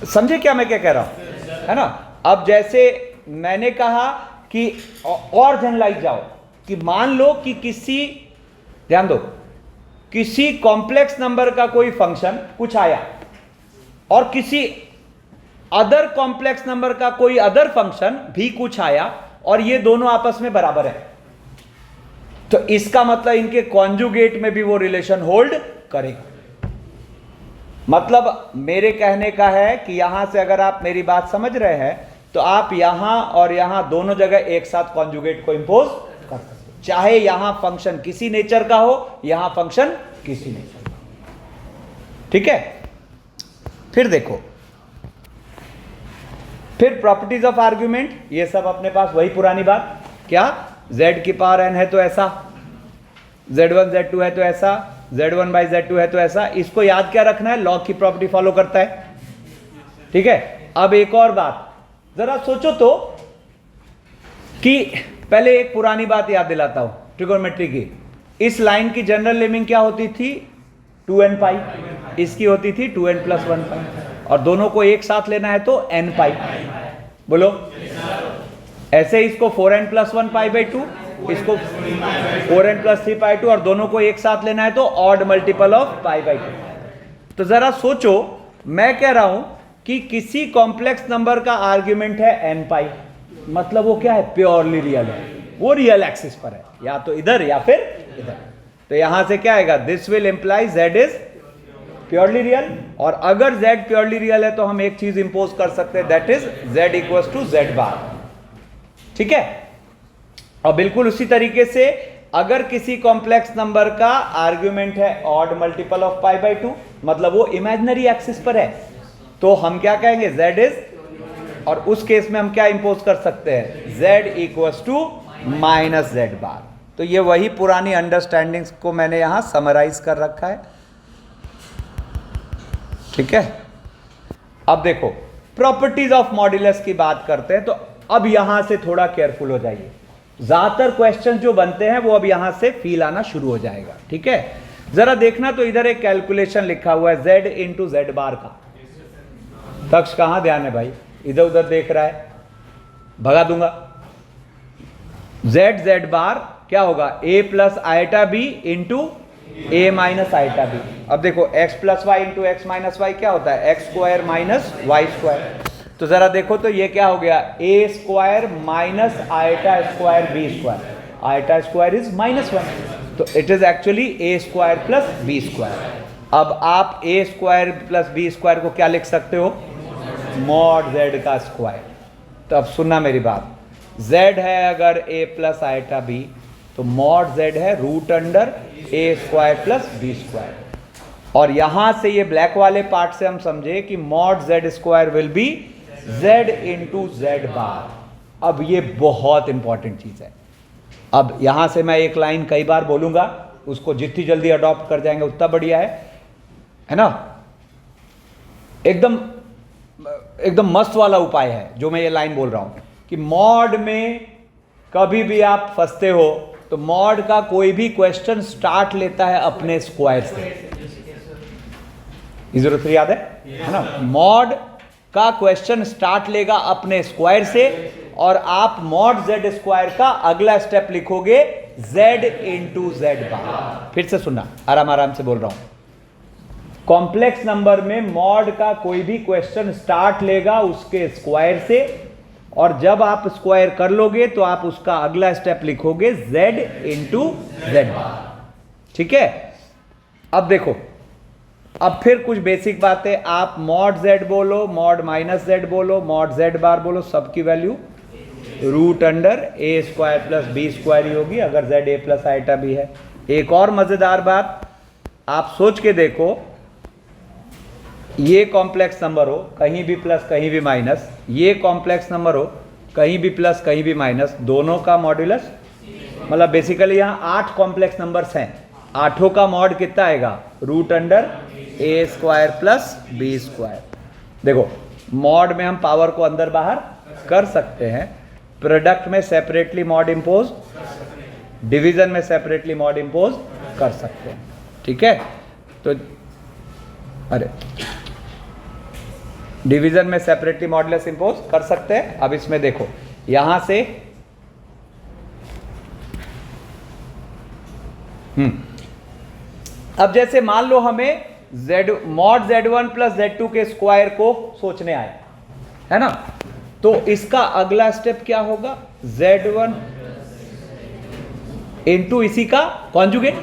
समझे क्या मैं क्या कह रहा हूं, है ना। अब जैसे मैंने कहा कि और जनरलाइज जाओ, कि मान लो कि किसी, ध्यान दो, किसी कॉम्प्लेक्स नंबर का कोई फंक्शन कुछ आया और किसी अदर कॉम्प्लेक्स नंबर का कोई अदर फंक्शन भी कुछ आया और ये दोनों आपस में बराबर है, तो इसका मतलब इनके कॉन्जुगेट में भी वो रिलेशन होल्ड करेगा। मतलब मेरे कहने का है कि यहां से अगर आप मेरी बात समझ रहे हैं तो आप यहां और यहां दोनों जगह एक साथ कॉन्जुगेट को इंपोज कर सकते हैं, चाहे यहां फंक्शन किसी नेचर का हो, यहां फंक्शन किसी नेचर का। ठीक है। फिर देखो, फिर प्रॉपर्टीज ऑफ आर्ग्यूमेंट, ये सब अपने पास वही पुरानी बात, क्या z की पावर n है तो ऐसा, z1 z2 है तो ऐसा, z1 बाई z2 है तो ऐसा। इसको याद क्या रखना है? लॉग की प्रॉपर्टी फॉलो करता है। ठीक है। अब एक और बात, जरा सोचो तो कि पहले एक पुरानी बात याद दिलाता हूं ट्रिगोनोमेट्री की। इस लाइन की जनरल लिमिट क्या होती थी? 2n पाई। इसकी होती थी 2n प्लस 1 पाई, और दोनों को एक साथ लेना है तो n पाई। बोलो। ऐसे इसको 4n प्लस 1 पाई बाई 2, इसको 4n प्लस 3 पाई 2, और दोनों को एक साथ लेना है तो odd multiple of pi by 2। तो जरा सोचो मैं कह रहा हूं कि किसी कॉम्प्लेक्स नंबर का आर्ग्यूमेंट है n पाई, मतलब वो क्या है, प्योरली रियल है, वो रियल एक्सिस पर है, या तो इधर या फिर इधर। तो यहां से क्या आएगा, this will imply z is purely real, और अगर z प्योरली रियल है तो हम एक चीज इंपोज कर सकते हैं, that is z equals to z bar. ठीक है, और बिल्कुल उसी तरीके से अगर किसी कॉम्प्लेक्स नंबर का आर्ग्यूमेंट है odd multiple of pi by 2, मतलब वो इमेजिनरी एक्सिस पर है, तो हम क्या कहेंगे, z इज, और उस केस में हम क्या इंपोज कर सकते हैं, z equals to minus z bar. तो ये वही पुरानी अंडरस्टैंडिंग्स को मैंने यहां समराइज कर रखा है। ठीक है, अब देखो प्रॉपर्टीज ऑफ मॉड्यूलस की बात करते हैं, तो अब यहां से थोड़ा केयरफुल हो जाइए, ज्यादातर क्वेश्चन जो बनते हैं वो अब यहां से फील आना शुरू हो जाएगा। ठीक है, जरा देखना, तो इधर एक कैलकुलेशन लिखा हुआ है z इंटू जेड बार का। तक्ष कहां ध्यान है भाई, इधर उधर देख रहा है, भगा दूंगा। z बार क्या होगा, a plus iota b into a minus iota b. अब देखो x plus y into x minus y क्या होता है, x square minus y square. तो जरा देखो तो ये क्या हो गया, a square minus iota square b square, iota square is -1, तो it is actually a square plus b square. अब आप a square plus b square को क्या लिख सकते हो, मॉड z का स्क्वायर। तो अब सुनना मेरी बात, z है अगर a प्लस आइटा b, तो मॉड z है root under a square plus b square. और यहां से ये ब्लैक वाले पार्ट से हम समझे कि mod z square will be z into z bar. अब ये बहुत इंपॉर्टेंट चीज है। अब यहां से मैं एक लाइन कई बार बोलूंगा, उसको जितनी जल्दी अडॉप्ट कर जाएंगे उतना बढ़िया है ना। एकदम मस्त वाला उपाय है जो मैं ये लाइन बोल रहा हूं कि मॉड में कभी भी आप फंसते हो तो मॉड का कोई भी क्वेश्चन स्टार्ट लेता है अपने स्क्वायर से। जरूरत याद है ना, मॉड का क्वेश्चन स्टार्ट लेगा अपने स्क्वायर से, और आप मॉड z स्क्वायर का अगला स्टेप लिखोगे z इंटू जेड बार। फिर से सुनना, आराम आराम से बोल रहा हूं। कॉम्प्लेक्स नंबर में मॉड का कोई भी क्वेश्चन स्टार्ट लेगा उसके स्क्वायर से, और जब आप स्क्वायर कर लोगे तो आप उसका अगला स्टेप लिखोगे z इंटू जेड बार। ठीक है, अब देखो, अब फिर कुछ बेसिक बातें, आप मॉड z बोलो, मॉड माइनस z बोलो, मॉड z बार बोलो, सबकी value root under a square plus b square ही होगी अगर z a प्लस आइटा भी है। एक और मजेदार बात, आप सोच के देखो, ये कॉम्प्लेक्स नंबर हो कहीं भी प्लस कहीं भी माइनस, ये कॉम्प्लेक्स नंबर हो कहीं भी प्लस कहीं भी माइनस, दोनों का मॉड्यूलस, मतलब बेसिकली यहाँ 8 कॉम्प्लेक्स नंबर्स हैं, आठों का मॉड कितना आएगा, root under a square plus b square. देखो मॉड में हम पावर को अंदर बाहर कर सकते हैं, प्रोडक्ट में सेपरेटली मॉड इंपोज, डिवीजन में सेपरेटली मॉड इंपोज कर सकते हैं। ठीक है, तो अरे डिवीजन में सेपरेटली मॉडुलस इंपोज कर सकते हैं। अब इसमें देखो यहां से अब जैसे मान लो हमें मॉड z1 प्लस z2 के स्क्वायर को सोचने आए, है ना, तो इसका अगला स्टेप क्या होगा, z1 इंटू इसी का कॉन्जुगेट।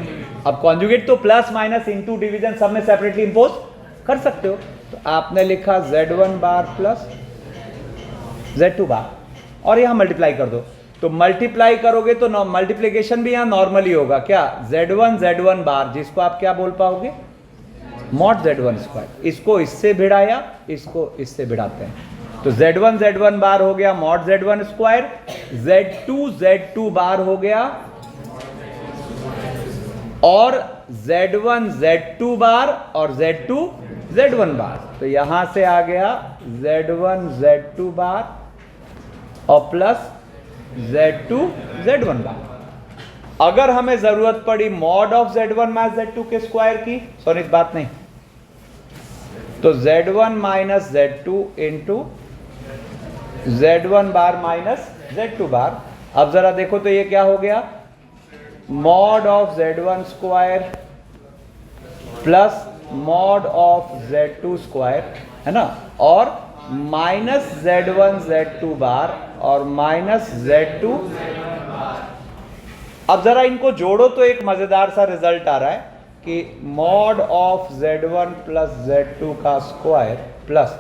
अब कॉन्जुगेट तो प्लस माइनस इंटू डिवीजन सब में सेपरेटली इंपोज कर सकते हो, तो आपने लिखा z1 बार प्लस z2 बार, और यहां मल्टीप्लाई कर दो। तो मल्टीप्लाई करोगे तो मल्टीप्लीकेशन भी यहां नॉर्मली होगा, क्या, z1 बार, जिसको आप क्या बोल पाओगे, मॉड z1 स्क्वायर। इसको इससे भिड़ाया, इसको इससे भिड़ाते हैं, तो z1 बार हो गया मॉड z1 स्क्वायर, z2 बार हो गया, और z2 बार और z1 बार। तो यहां से आ गया z2 बार और प्लस z1 बार। अगर हमें जरूरत पड़ी mod of z1 minus z2 के स्क्वायर की, सॉरी इस बात नहीं, तो z1 minus z2 into z1 bar minus z2 बार। अब जरा देखो तो ये क्या हो गया, mod of z1 square plus mod of Z2 square, है ना, और माइनस Z1 Z2 बार और माइनस Z2। अब जरा इनको जोड़ो तो एक मजेदार सा रिजल्ट आ रहा है कि mod of Z1 plus Z2 का स्क्वायर प्लस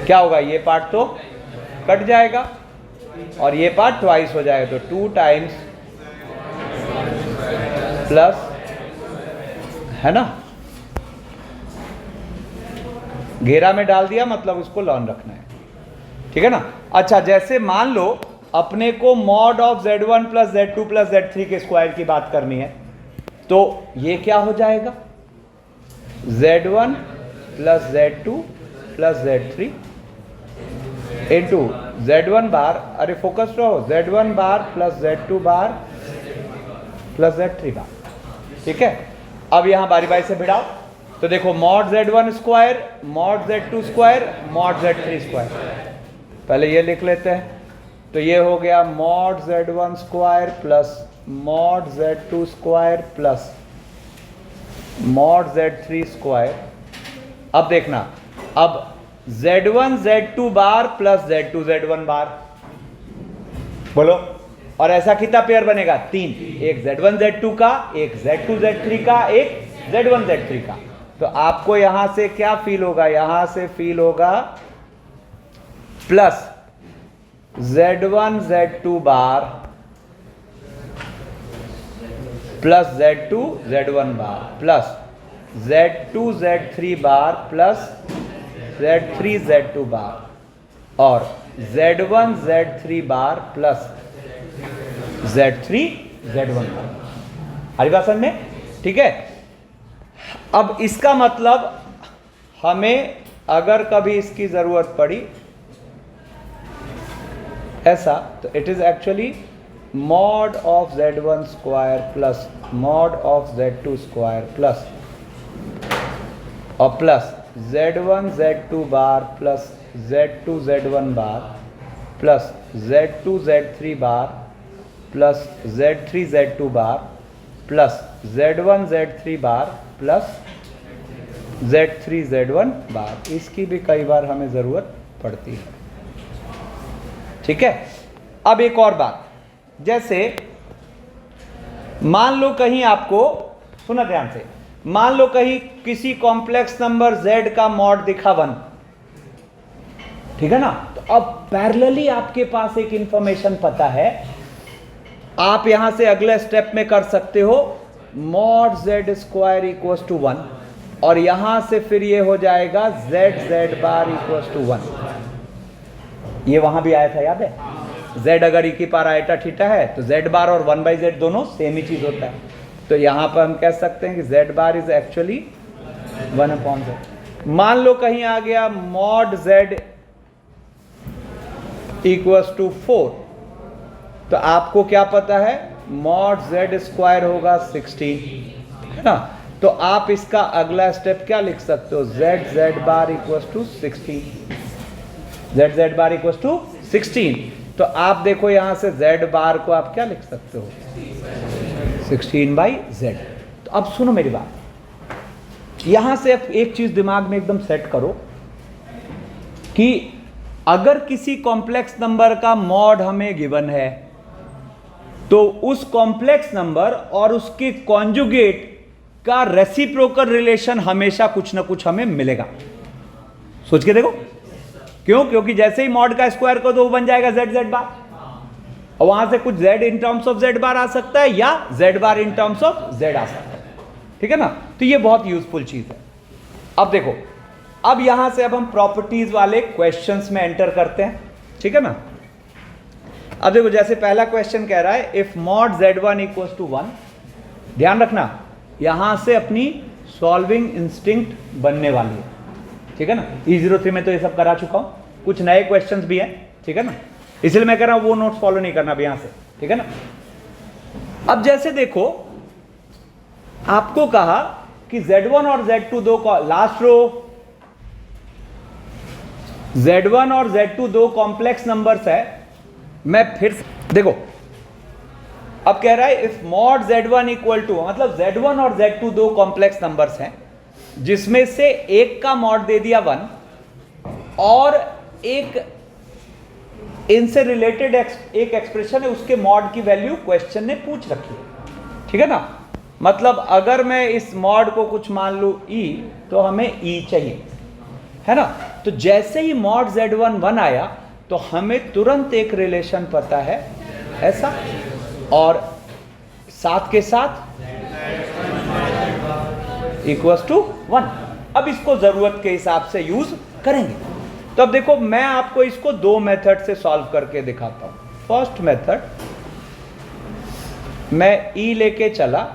क्या होगा, ये पार्ट तो कट जाएगा और ये पार्ट ट्वाइस हो जाएगा, तो 2 टाइम्स प्लस, है ना, घेरा में डाल दिया, मतलब उसको लॉन रखना है, ठीक है ना। अच्छा, जैसे मान लो अपने को mod of Z1 plus Z2 plus Z3 के स्क्वायर की बात करनी है, तो ये क्या हो जाएगा, Z1 plus Z2 plus Z3 into Z1 बार, अरे फोकस रहो, Z1 बार प्लस Z2 बार प्लस Z3 बार, ठीक है। अब यहां बारी बारी से भिड़ाओ, तो देखो mod Z1 square, mod Z2 square, mod Z3 square, पहले ये लिख लेते हैं, तो ये हो गया mod Z1 square plus mod Z2 square plus mod Z3 square. अब देखना, अब Z1 Z2 बार प्लस Z2 Z1 बार, बोलो, और ऐसा कितना पेयर बनेगा, 3, एक Z1 Z2 का, एक Z2 Z3 का, एक Z1 Z3 का। तो आपको यहां से क्या फील होगा, यहां से फील होगा प्लस Z1 Z2 बार प्लस Z2 Z1 बार प्लस Z2 Z3 बार प्लस Z3 Z2 बार और Z1 Z3 बार प्लस Z3 Z1 बार। हरी बात समझ में, ठीक है। अब इसका मतलब हमें अगर कभी इसकी जरूरत पड़ी ऐसा, तो it is actually mod of Z1 square plus mod of Z2 square plus और प्लस Z1 Z2 बार प्लस Z2 Z1 बार प्लस Z2 Z3 बार प्लस Z3 Z2 बार प्लस Z1 Z3 बार प्लस Z3 Z1 बार। इसकी भी कई बार हमें ज़रूरत पड़ती है, ठीक है। अब एक और बात, जैसे मान लो कहीं आपको, सुना ध्यान से, मान लो कहीं किसी कॉम्प्लेक्स नंबर Z का मॉड दिखा 1, ठीक है ना, तो अब पैरेलली आपके पास एक इंफॉर्मेशन पता है, आप यहां से अगले स्टेप में कर सकते हो mod Z square equals to 1 और यहां से फिर ये हो जाएगा Z बार इक्वल्स टू 1। ये वहां भी आया था, याद है, Z अगर e की पावर आइटा थीटा है तो Z बार और 1/z दोनों सेम ही चीज होता है, तो यहां पर हम कह सकते हैं कि Z bar is actually 1/z। मान लो कहीं आ गया मॉड Z इक्वल्स टू 4, तो आपको क्या पता है, मॉड Z स्क्वायर होगा 16, है ना, तो आप इसका अगला स्टेप क्या लिख सकते हो, Z bar equals to 16, Z bar equals to 16। तो आप देखो यहां से Z बार को आप क्या लिख सकते हो, 16/z। तो अब सुनो मेरी बात, यहां से एक चीज दिमाग में एकदम सेट करो कि अगर किसी कॉम्प्लेक्स नंबर का मॉड हमें गिवन है तो उस कॉम्प्लेक्स नंबर और उसके कॉन्जुगेट का रेसिप्रोकल रिलेशन हमेशा कुछ ना कुछ हमें मिलेगा। सोच के देखो, क्यों, क्योंकि जैसे ही मॉड का स्क्वायर को तो वो बन जाएगा Z बार, और वहां से कुछ Z in terms of Z बार आ सकता है या Z bar in terms of Z आ सकता है, ठीक है ना। तो ये बहुत यूजफुल चीज है। अब देखो, अब यहां से अब हम प्रॉपर्टीज वाले क्वेश्चंस में एंटर करते हैं, ठीक है ना। अब देखो, जैसे पहला क्वेश्चन कह रहा है if mod Z1 equals to 1, ध्यान रखना यहां से अपनी सॉल्विंग इंस्टिंक्ट बनने वाली है, ठीक है ना। E03 में तो ये सब करा चुका हूं, कुछ नए क्वेश्चंस भी हैं, ठीक है ना, इसलिए मैं कह रहा हूं वो नोट्स फॉलो नहीं करना अब यहां से, ठीक है ना। अब जैसे देखो, आपको कहा कि Z1 और Z2 दो लास्ट रो, Z1 और Z2 दो कॉम्प्लेक्स नंबर्स है। मैं फिर देखो, अब कह रहा है if mod z1 equal to, मतलब z1 और z2 दो कॉम्प्लेक्स नंबर्स हैं जिसमें से एक का मॉड दे दिया 1 और एक इनसे रिलेटेड एक एक्सप्रेशन है उसके मॉड की वैल्यू क्वेश्चन ने पूछ रखी है, ठीक है ना। मतलब अगर मैं इस मॉड को कुछ मान लूं e, तो हमें e चाहिए, है ना। तो जैसे ही मॉड z1 1 आया तो हमें तुरंत एक रिलेशन पता है ऐसा, और साथ के साथ इक्वल्स टू 1। अब इसको जरूरत के हिसाब से यूज करेंगे। तो अब देखो मैं आपको इसको दो मेथड से सॉल्व करके दिखाता हूं। फर्स्ट मेथड, मैं e लेके चला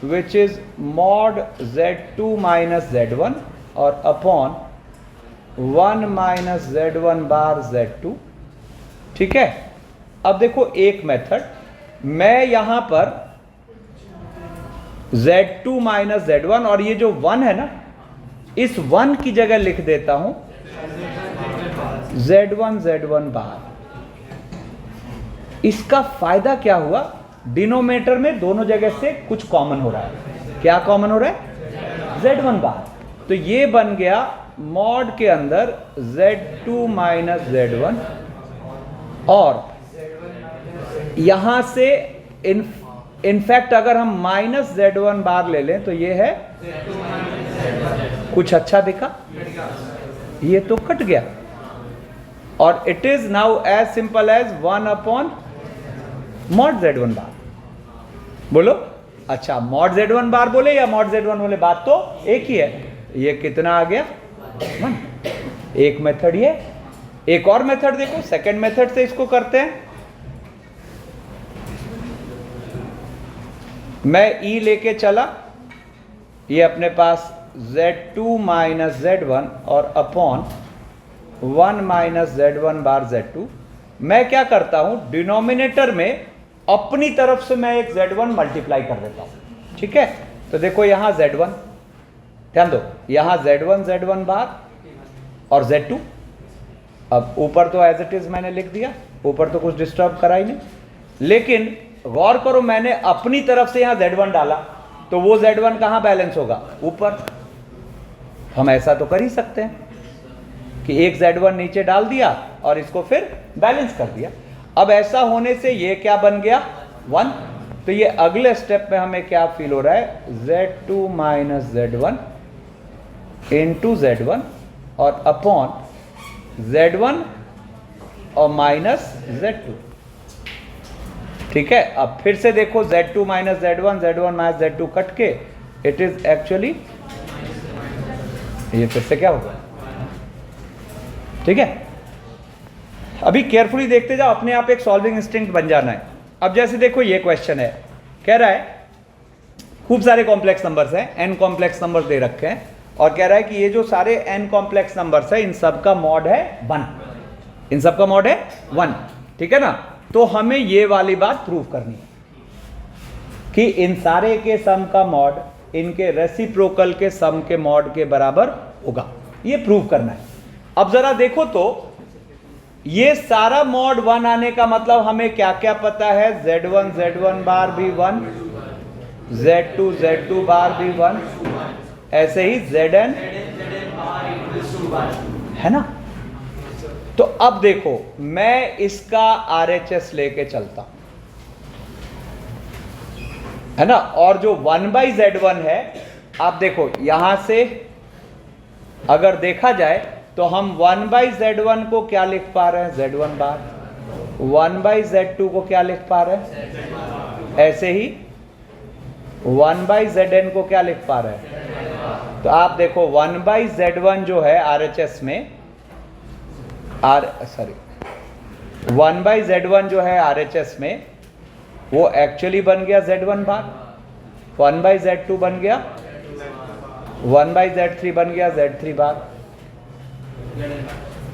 which is mod z2 minus z1 और अपॉन 1 माइनस z1 बार z2, ठीक है। अब देखो एक मेथड, मैं यहां पर z2 माइनस z1 और ये जो 1 है ना, इस 1 की जगह लिख देता हूं z1 बार। इसका फायदा क्या हुआ, डिनोमिनेटर में दोनों जगह से कुछ कॉमन हो रहा है। क्या कॉमन हो रहा है, z1 बार। तो ये बन गया मॉड के अंदर z2 माइनस z1, और यहां से इनफैक्ट अगर हम माइनस z1 बार ले लें तो ये है, कुछ अच्छा दिखा, ये तो कट गया, और it is now as simple as 1 upon mod z1 बार। बोलो, अच्छा मॉड z1 बार बोले या मॉड z1 बोले, बात तो एक ही है। ये कितना आ गया, 1। एक मेथड ये, एक और मेथड देखो, सेकंड मेथड से इसको करते हैं। मैं e लेके चला, ये अपने पास z2 माइनस z1 और अपॉन 1 माइनस z1 बार z2। मैं क्या करता हूं, डिनोमिनेटर में अपनी तरफ से मैं एक z1 मल्टीप्लाई कर देता हूं, ठीक है। तो देखो यहां z1, ध्यान दो, यहां z1 बार और z2। अब ऊपर तो एज इट इज मैंने लिख दिया, ऊपर तो कुछ डिस्टर्ब करा ही नहीं, लेकिन गौर करो मैंने अपनी तरफ से यहां z1 डाला, तो वो z1 कहां बैलेंस होगा, ऊपर। हम ऐसा तो कर ही सकते हैं कि एक z1 नीचे डाल दिया और इसको फिर बैलेंस कर दिया। अब ऐसा होने से ये क्या बन गया, 1। तो ये अगले स्टेप में हमें क्या फील हो रहा है, z2 minus z1 into z1 और अपॉन z1 और माइनस z2, ठीक है। अब फिर से देखो z2 minus z1 minus z2 cut के इट इज एक्चुअली, ये फिर से क्या होगा, ठीक है। अभी केयरफुली देखते जाओ, अपने आप एक सॉल्विंग इंस्टिंक्ट बन जाना है। अब जैसे देखो ये क्वेश्चन है, कह रहा है खूब सारे कॉम्प्लेक्स नंबर्स हैं, n कॉम्प्लेक्स नंबर्स दे रखे हैं, और कह रहा है कि ये जो सारे n कॉम्प्लेक्स नंबर्स है इन सब का मॉड है 1, इन सब का मॉड है 1, ठीक है ना। तो हमें ये वाली बात प्रूव करनी है कि इन सारे के सम का मॉड इनके रेसिप्रोकल के सम के मॉड के बराबर होगा, ये प्रूव करना है। अब जरा देखो तो ये सारा मॉड 1 आने का मतलब हमें क्या क्या पता है, z1 बार भी 1, z2 बार भी 1, ऐसे ही zn, है ना। तो अब देखो मैं इसका RHS लेके चलता हूं, है ना, और जो 1/z1 है, आप देखो यहां से अगर देखा जाए तो हम 1/z1 को क्या लिख पा रहे हैं, z1 बार, 1/z2 को क्या लिख पा रहे हैं, ऐसे ही 1/zn को क्या लिख पा रहे हैं। तो आप देखो 1/z1 जो है RHS में 1/z1 जो है RHS में वो एक्चुअली बन गया z1 बार, 1/z2 बन गया, 1/z3 बन गया z3 बार।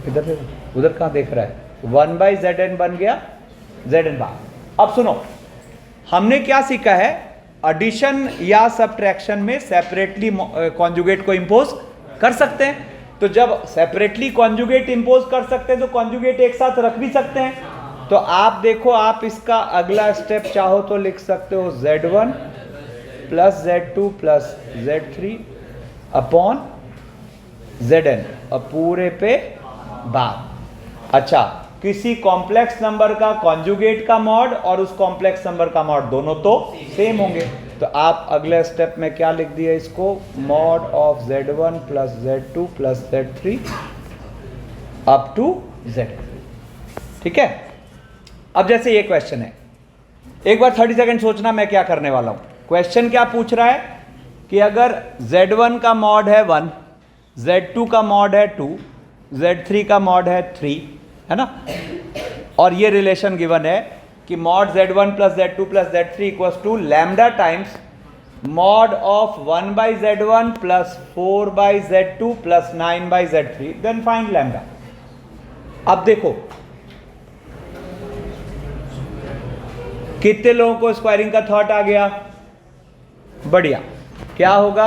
इधर उधर कहां देख रहा है, 1/zn बन गया zn बार। अब सुनो, हमने क्या सीखा है, एडिशन या सब्ट्रैक्शन में सेपरेटली कॉन्जुगेट को इंपोज कर सकते हैं। तो जब सेपरेटली कॉन्जुगेट इंपोज कर सकते हैं तो कॉन्जुगेट एक साथ रख भी सकते हैं, तो आप देखो, आप इसका अगला स्टेप चाहो तो लिख सकते हो Z1 plus Z2 plus Z3 upon Zn और पूरे पे बार। अच्छा, किसी कॉम्प्लेक्स नंबर का कॉन्जुगेट का मॉड और उस कॉम्प्लेक्स नंबर का मॉड दोनों तो सेम होंगे, तो आप अगले स्टेप में क्या लिख दिए इसको, mod of Z1 plus Z2 plus Z3 up to Z। ठीक है। अब जैसे ये क्वेश्चन है, एक बार 30 सेकंड सोचना मैं क्या करने वाला हूं। क्वेश्चन क्या पूछ रहा है कि अगर Z1 का मॉड है 1, Z2 का मॉड है 2, Z3 का मॉड है 3, है ना, और ये रिलेशन गिवन है कि mod Z1 plus Z2 plus Z3 equals to lambda times mod of 1 by Z1 plus 4 by Z2 plus 9 by Z3, then find lambda. अब देखो कितने लोगों को स्क्वायरिंग का थॉट आ गया, बढ़िया। क्या होगा,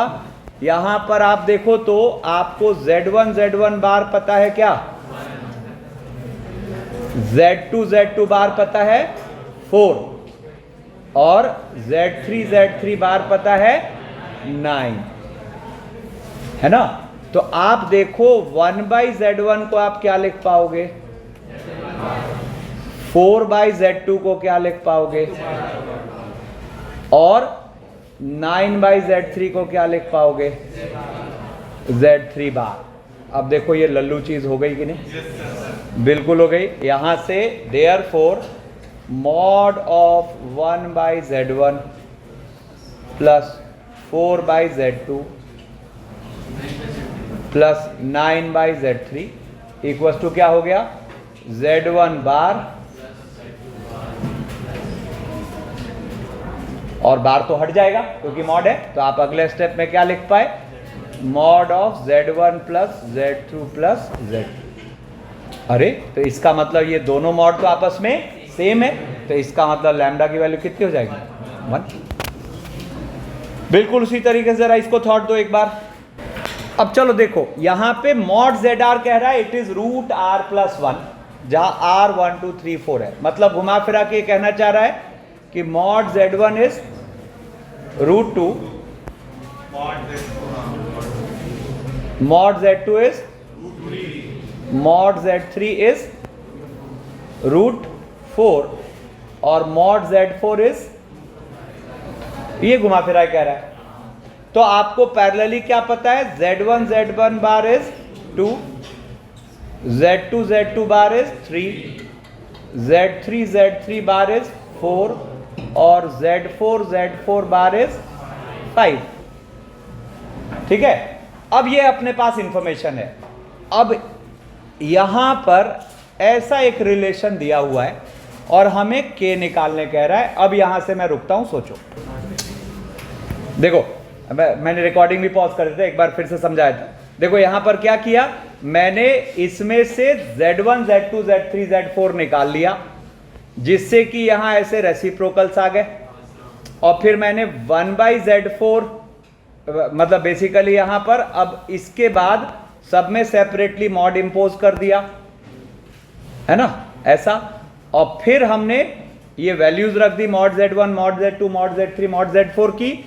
यहां पर आप देखो तो आपको Z1 बार पता है क्या, Z2 बार पता है 4 और Z3 बार पता है 9, है ना। तो आप देखो 1 बाई Z1 को आप क्या लिख पाओगे, 4 बाई Z2 को क्या लिख पाओगे, और 9 बाई Z3 को क्या लिख पाओगे, Z3 बार। अब देखो ये लल्लू चीज हो गई कि नहीं, बिल्कुल हो गई। यहां से therefore mod of 1 by Z1 plus 4 by Z2 plus 9 by Z3 equals to क्या हो गया, Z1 बार, और बार तो हट जाएगा क्योंकि मॉड है, तो आप अगले स्टेप में क्या लिख पाए, mod of Z1 plus Z2 plus Z। अरे तो इसका मतलब ये दोनों मॉड तो आपस में सेम है, तो इसका मतलब लैम्डा की वैल्यू कितनी हो जाएगी, 1। बिल्कुल उसी तरीके से जरा इसको थॉट दो एक बार। अब चलो देखो यहां पे मॉड ZR कह रहा है it is root R plus 1, जहां R 1 2 3 4 है, मतलब घुमा फिरा के कहना चाह रहा है कि mod Z1 is root 2, mod Z2 is, mod Z3 is root 4 और मॉड Z4 इज, ये घुमा फिरा कह रहा है। तो आपको पैरेलली क्या पता है, Z1 bar is 2, Z2 bar is 3, Z3 bar is 4 और Z4 बार इज 5। ठीक है। अब ये अपने पास इंफॉर्मेशन है। अब यहां पर ऐसा एक रिलेशन दिया हुआ है और हमें K निकालने कह रहा है। अब यहां से मैं रुकता हूं, सोचो। देखो मैंने रिकॉर्डिंग भी पॉज कर दी था, एक बार फिर से समझाया था। देखो यहां पर क्या किया, मैंने इसमें से Z1 Z2 Z3 Z4 निकाल लिया, जिससे कि यहां ऐसे रेसिप्रोकल्स आ गए, और फिर मैंने 1 बाई Z4 मतलब बेसिकली यहां पर अब इसके बाद सब में सेपरेटली मॉड इंपोज कर दिया, है ना, ऐसा। और फिर हमने ये वैल्यूज रख दी, mod Z1 mod Z2 mod Z3 mod Z4 की।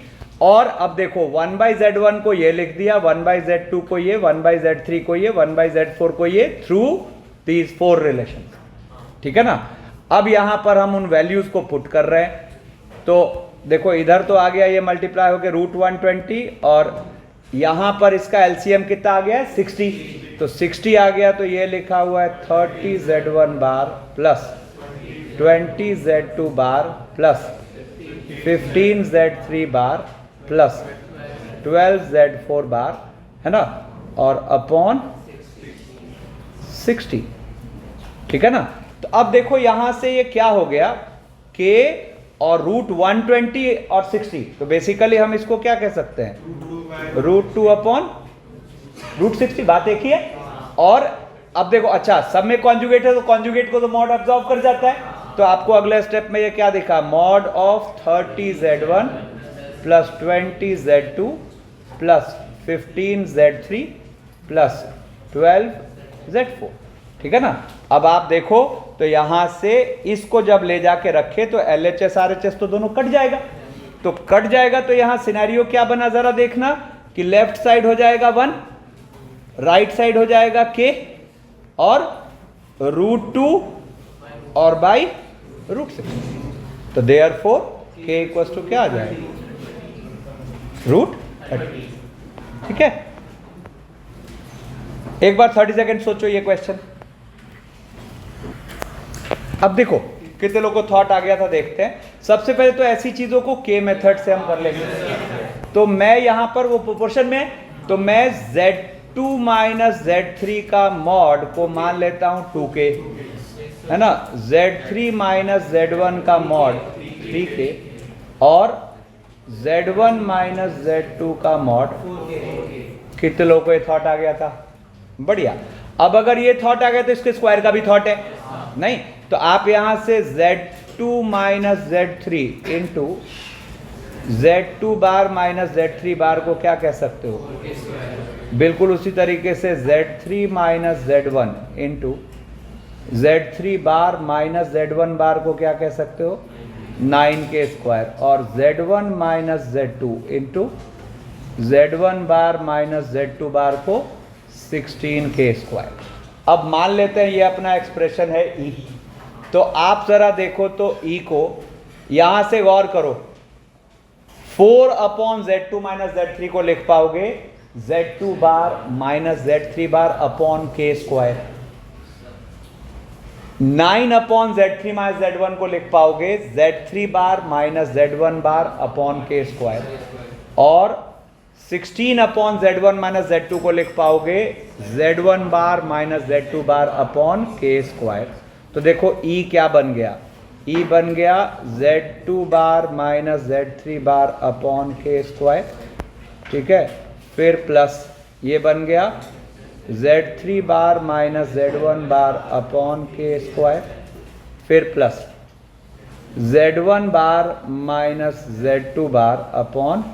और अब देखो 1 बाई Z1 को ये लिख दिया, 1 बाई Z2 को ये, 1 बाई Z3 को ये, 1 बाई Z4 को ये, थ्रू दीज 4 रिलेशन। ठीक है ना। अब यहां पर हम उन वैल्यूज को पुट कर रहे हैं, तो देखो इधर तो आ गया ये मल्टीप्लाई होकर रूट 120, और यहां पर इसका एलसीएम कितना आ गया है, 60। तो 60 आ गया, तो ये लिखा हुआ है 30 Z1 बार प्लस 20 Z2 बार प्लस 15 Z3 बार प्लस 12 Z4 बार, है ना, और अपॉन 60। ठीक है ना। तो अब देखो यहां से ये क्या हो गया, K और रूट 120 और 60, तो बेसिकली हम इसको क्या कह सकते हैं, रूट 2 अपॉन रूट 60, बात एक ही है। और अब देखो अच्छा सब में कॉन्जुगेट है, तो कॉन्जुगेट को तो मॉड ऑब्जॉर्व कर जाता है, तो आपको अगले स्टेप में ये क्या दिखा, mod of 30 Z1 plus 20 Z2 plus 15 Z3 plus 12 Z4। ठीक है ना। अब आप देखो तो यहां से इसको जब ले जाके रखे तो LHS RHS तो दोनों कट जाएगा, तो कट जाएगा तो यहां सिनेरियो क्या बना जरा देखना कि लेफ्ट साइड हो जाएगा 1, राइट साइड हो जाएगा k और √2 और बाई √6। तो देयरफॉर k इक्वल्स टू क्या आ जाएगा √30। ठीक है, एक बार 30 सेकेंड सोचो ये क्वेश्चन। अब देखो कितने लोगों को थॉट आ गया था, देखते हैं। सबसे पहले तो ऐसी चीजों को के मेथड से हम कर लेंगे। तो मैं यहां पर वो प्रोपोर्शन में, तो मैं Z2 माइनस Z3 का मॉड को मान लेता हूं 2k, है ना। Z3 माइनस Z1 का मॉड 3k और Z1 माइनस Z2 का मॉड। कितने लोगों को ये थॉट आ गया था? बढ़िया। अब अगर ये थॉट आ गया तो इसके स्क्वायर का भी थॉट है नहीं, तो आप यहां से Z2 minus Z3 into Z2 bar minus Z3 बार को क्या कह सकते हो? बिल्कुल उसी तरीके से Z3 minus Z1 into Z3 bar minus Z1 बार को क्या कह सकते हो? 9k square. और Z1 minus Z2 into Z1 bar minus Z2 बार को 16k स्क्वायर। अब मान लेते हैं ये अपना एक्सप्रेशन है E। तो आप जरा देखो तो E को यहां से गौर करो, 4 अपॉन Z2 माइनस Z3 को लिख पाओगे Z2 bar minus Z3 bar upon k square. 9 upon Z3 minus Z1 को लिख पाओगे Z3 bar minus Z1 bar upon k square. और 16 अपॉन Z1 माइनस Z2 को लिख पाओगे Z1 bar minus Z2 bar upon k square. तो देखो E क्या बन गया? E बन गया Z2 bar minus Z3 bar upon k square. ठीक है, फिर प्लस ये बन गया Z3 bar minus Z1 bar upon k square, फिर plus Z1 bar minus Z2 bar upon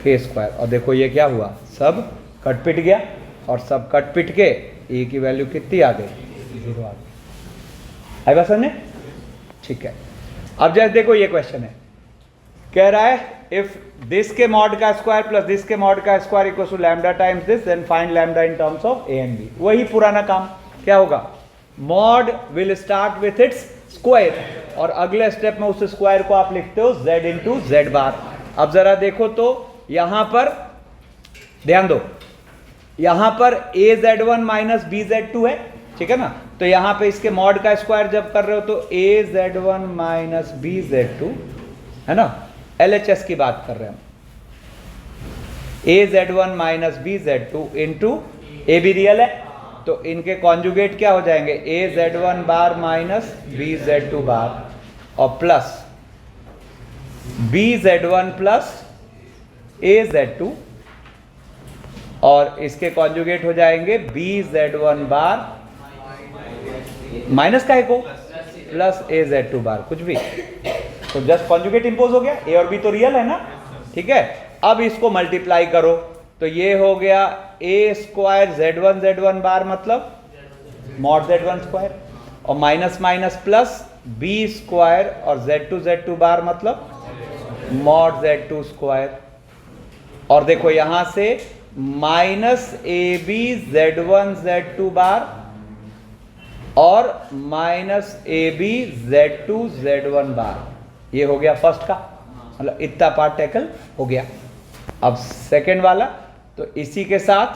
k square. और देखो ये क्या हुआ, सब कट पिट गया और सब कट पिट के E की वैल्यू कितनी आ गई? 0 आ गई। आई बात समझे? ठीक है। अब जैसे देखो ये क्वेश्चन है, कह रहा है इफ दिस के मॉड का स्क्वायर प्लस दिस के मॉड का square equal to lambda times this, then find lambda in terms of a and b। वही पुराना काम। क्या होगा? Mod will start with its square और अगले स्टेप में उस स्क्वायर को आप लिखते हो z इंटू जेड बार। अब जरा देखो तो यहां पर ध्यान दो, यहां पर az1 माइनस bz2 है, ठीक है ना। तो यहां पे इसके मॉड का स्क्वायर जब कर रहे हो तो az1 माइनस bz2, है ना। LHS की बात कर रहे हैं हम। az1 minus bz2 into a भी रियल है तो इनके कॉन्जुगेट क्या हो जाएंगे? az1 बार माइनस bz2 बार और प्लस bz1 प्लस az2 और इसके कॉन्जुगेट हो जाएंगे bz1 बार माइनस का है को प्लस az2 बार, कुछ भी तो जस्ट कॉन्जुगेट इंपोज हो गया। a और b तो रियल है ना, ठीक है। अब इसको मल्टीप्लाई करो तो ये हो गया a स्क्वायर z1 बार मतलब मॉड z1 स्क्वायर और minus minus plus b square और z2 बार मतलब मॉड z2 स्क्वायर। और देखो यहां से माइनस ab z1 बार और माइनस ab z1 बार, ये हो गया फर्स्ट का, मतलब इतना पार्ट टैकल हो गया। अब सेकंड वाला तो इसी के साथ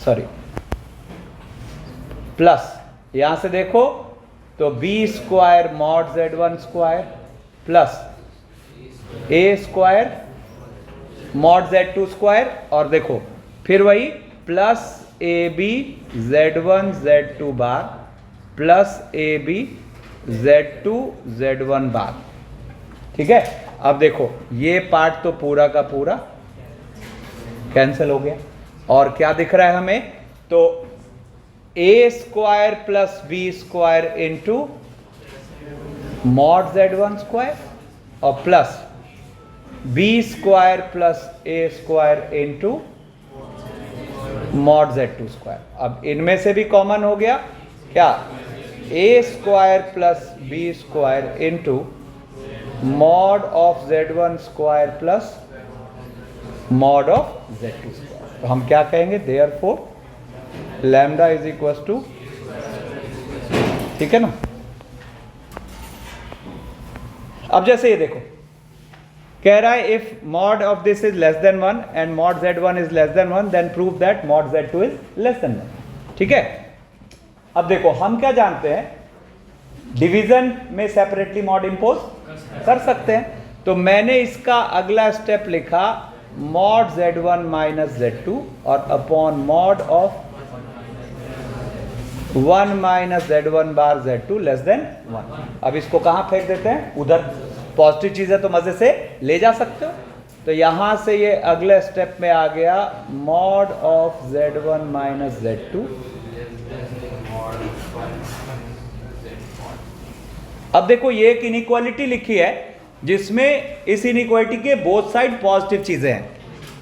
सॉरी प्लस यहां से देखो तो b square mod z1 square plus a square mod z2 square और देखो फिर वही प्लस ab z1 बार प्लस ab z1 बार, ठीक है। अब देखो ये पार्ट तो पूरा का पूरा कैंसिल हो गया और क्या दिख रहा है हमें? तो a square plus b square into mod z1 square और plus b square plus a square into mod Z2 square. अब इनमें से भी कॉमन हो गया क्या, a square plus b square into mod of Z1 square plus mod of Z2 square. तो हम क्या कहेंगे, therefore lambda is equal to, ठीक है ना। अब जैसे ये देखो कह रहा है if mod of this is less than 1 and mod Z1 is less than 1 then prove that mod Z2 is less than 1, ठीक है। अब देखो हम क्या जानते हैं, डिवीजन में सेपरेटली मॉड इंपोज कर सकते हैं, तो मैंने इसका अगला स्टेप लिखा मॉड Z1 माइनस Z2 और upon mod of 1 minus Z1 bar Z2 less than 1। अब इसको कहां फेंक देते हैं, उधर। पॉजिटिव चीज है तो मजे से ले जा सकते हो। तो यहां से ये अगले स्टेप में आ गया mod of Z1 minus Z2। अब देखो ये एक इनइक्वालिटी लिखी है जिसमें इस इनइक्वालिटी के बोथ साइड पॉजिटिव चीजें हैं,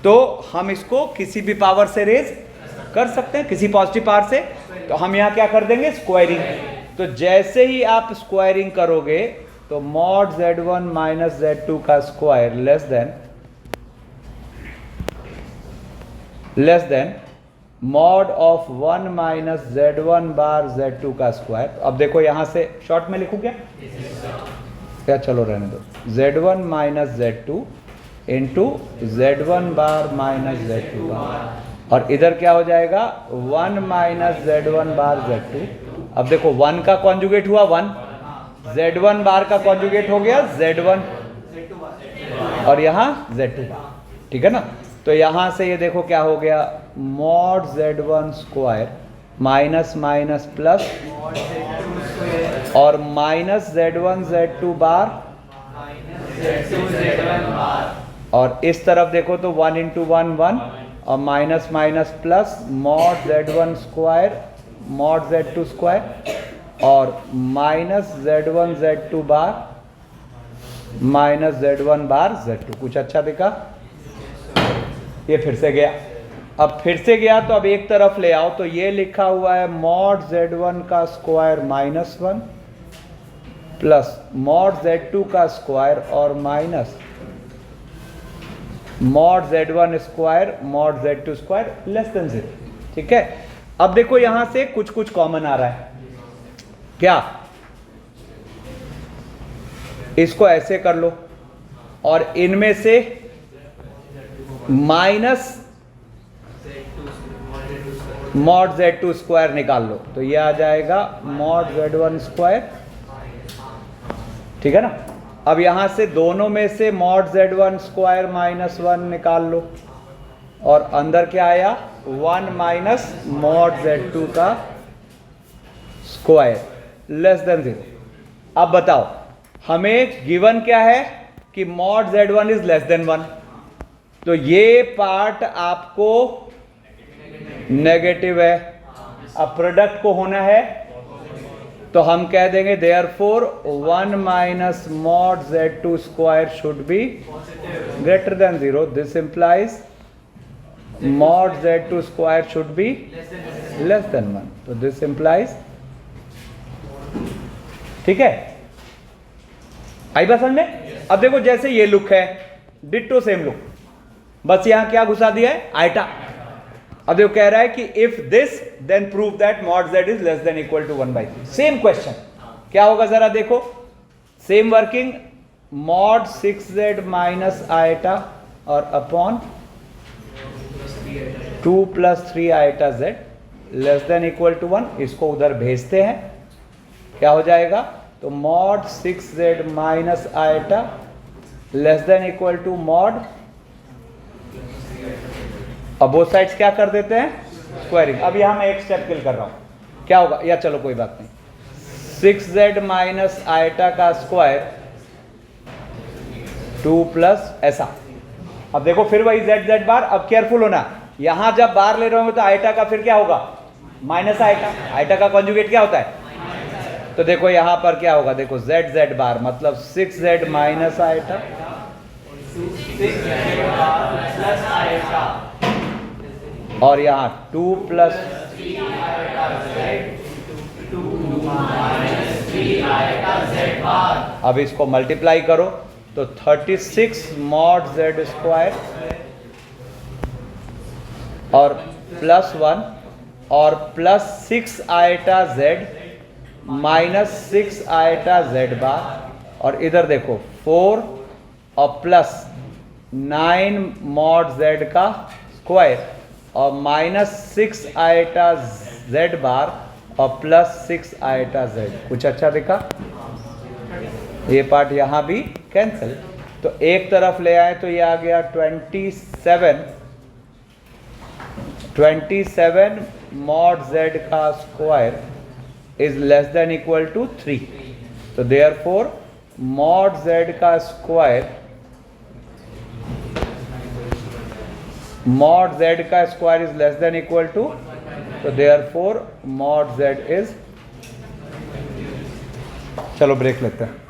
तो हम इसको किसी भी पावर से रेज कर सकते हैं, किसी पॉजिटिव पावर से। तो हम यहां क्या कर देंगे, स्क्वायरिंग। तो जैसे ही आप स्क्वायरिंग करोगे तो मॉड Z1 माइनस Z2 का square less than mod of 1 minus Z1 bar Z2 का स्क्वायर। अब देखो यहां से शॉर्ट में लिखूं क्या, चलो रहने दो, Z1 minus Z2 into Z1 bar minus Z2 बार, और इधर क्या हो जाएगा 1 माइनस Z1 बार Z2। अब देखो 1 का कॉन्जुगेट हुआ 1, Z1 बार का कॉन्जुगेट हो गया Z1 और यहाँ Z2, ठीक है ना। तो यहां से ये देखो क्या हो गया, mod Z1 square minus minus plus और माइनस Z1 Z2 बार, और इस तरफ देखो तो 1 इंटू 1 1 और minus minus plus mod Z1 square mod Z2 square और minus Z1 Z2 bar minus Z1 बार Z2। कुछ अच्छा दिखा, ये फिर से गया। अब फिर से गया तो अब एक तरफ ले आओ, तो ये लिखा हुआ है मॉड Z1 का square minus 1 plus mod Z2 का स्क्वायर और minus mod Z1 square mod Z2 square less than 0, ठीक है। अब देखो यहां से कुछ कुछ कॉमन आ रहा है, क्या, इसको ऐसे कर लो और इनमें से माइनस मॉड Z2 स्क्वायर निकाल लो, तो ये आ जाएगा मॉड Z1 स्क्वायर, ठीक है ना। अब यहां से दोनों में से मॉड Z1 स्क्वायर माइनस 1 निकाल लो और अंदर क्या आया 1 माइनस मॉड Z2 का स्क्वायर लेस देन 0। अब बताओ हमें गिवन क्या है कि mod Z1 is less than 1, तो ये पार्ट आपको नेगेटिव है। अब प्रोडक्ट को होना है तो हम कह देंगे therefore 1 minus mod Z2 square should be greater than 0। This implies mod Z2 square should be less than 1, तो दिस इंप्लाइज, ठीक है, आई बात समझ में। अब देखो जैसे ये लुक है डिट्टो सेम लुक, बस यहां क्या घुसा दिया है, आयटा। अब देखो कह रहा है कि if this then prove that mod Z is less than equal to 1/3। Same question क्या होगा जरा देखो, same working, mod 6Z minus iota और upon 2 plus 3 iota Z less than equal to 1। इसको उधर भेजते हैं, क्या हो जाएगा, तो mod 6Z minus iota less than equal to mod, अब बोथ साइड्स क्या कर देते हैं, स्क्वायरिंग। अब यहां मैं एक स्टेप किल कर रहा हूं, क्या होगा, या चलो कोई बात नहीं, 6Z माइनस आयटा का स्क्वायर 2 प्लस ऐसा। अब देखो फिर वही Z बार। अब केयरफुल होना, यहां जब बार ले रहे होंगे तो आयटा का फिर क्या होगा, माइनस आयटा। आयटा का कॉन्जुगेट क्या होता है, तो देखो यहां पर क्या होगा, देखो Z बार मतलब 6Z माइनस आयटा और यहाँ 2 प्लस अब इसको मल्टीप्लाई करो तो 36 मॉड जेड स्क्वायर और +1 और +6 आयटा जेड -6 आयटा जेड बार और इधर देखो 4 और +9 मॉड जेड का स्क्वायर और -6 आयटा जेड बार और +6 आयटा जेड। कुछ अच्छा दिखा? ये पार्ट यहाँ भी कैंसिल। तो एक तरफ ले आए तो ये आ गया 27 मॉड जेड का square is less than equal to 3। तो देयरफॉर मॉड जेड का square is less than equal to, तो देयरफॉर मॉड जेड इज, चलो ब्रेक लेते हैं।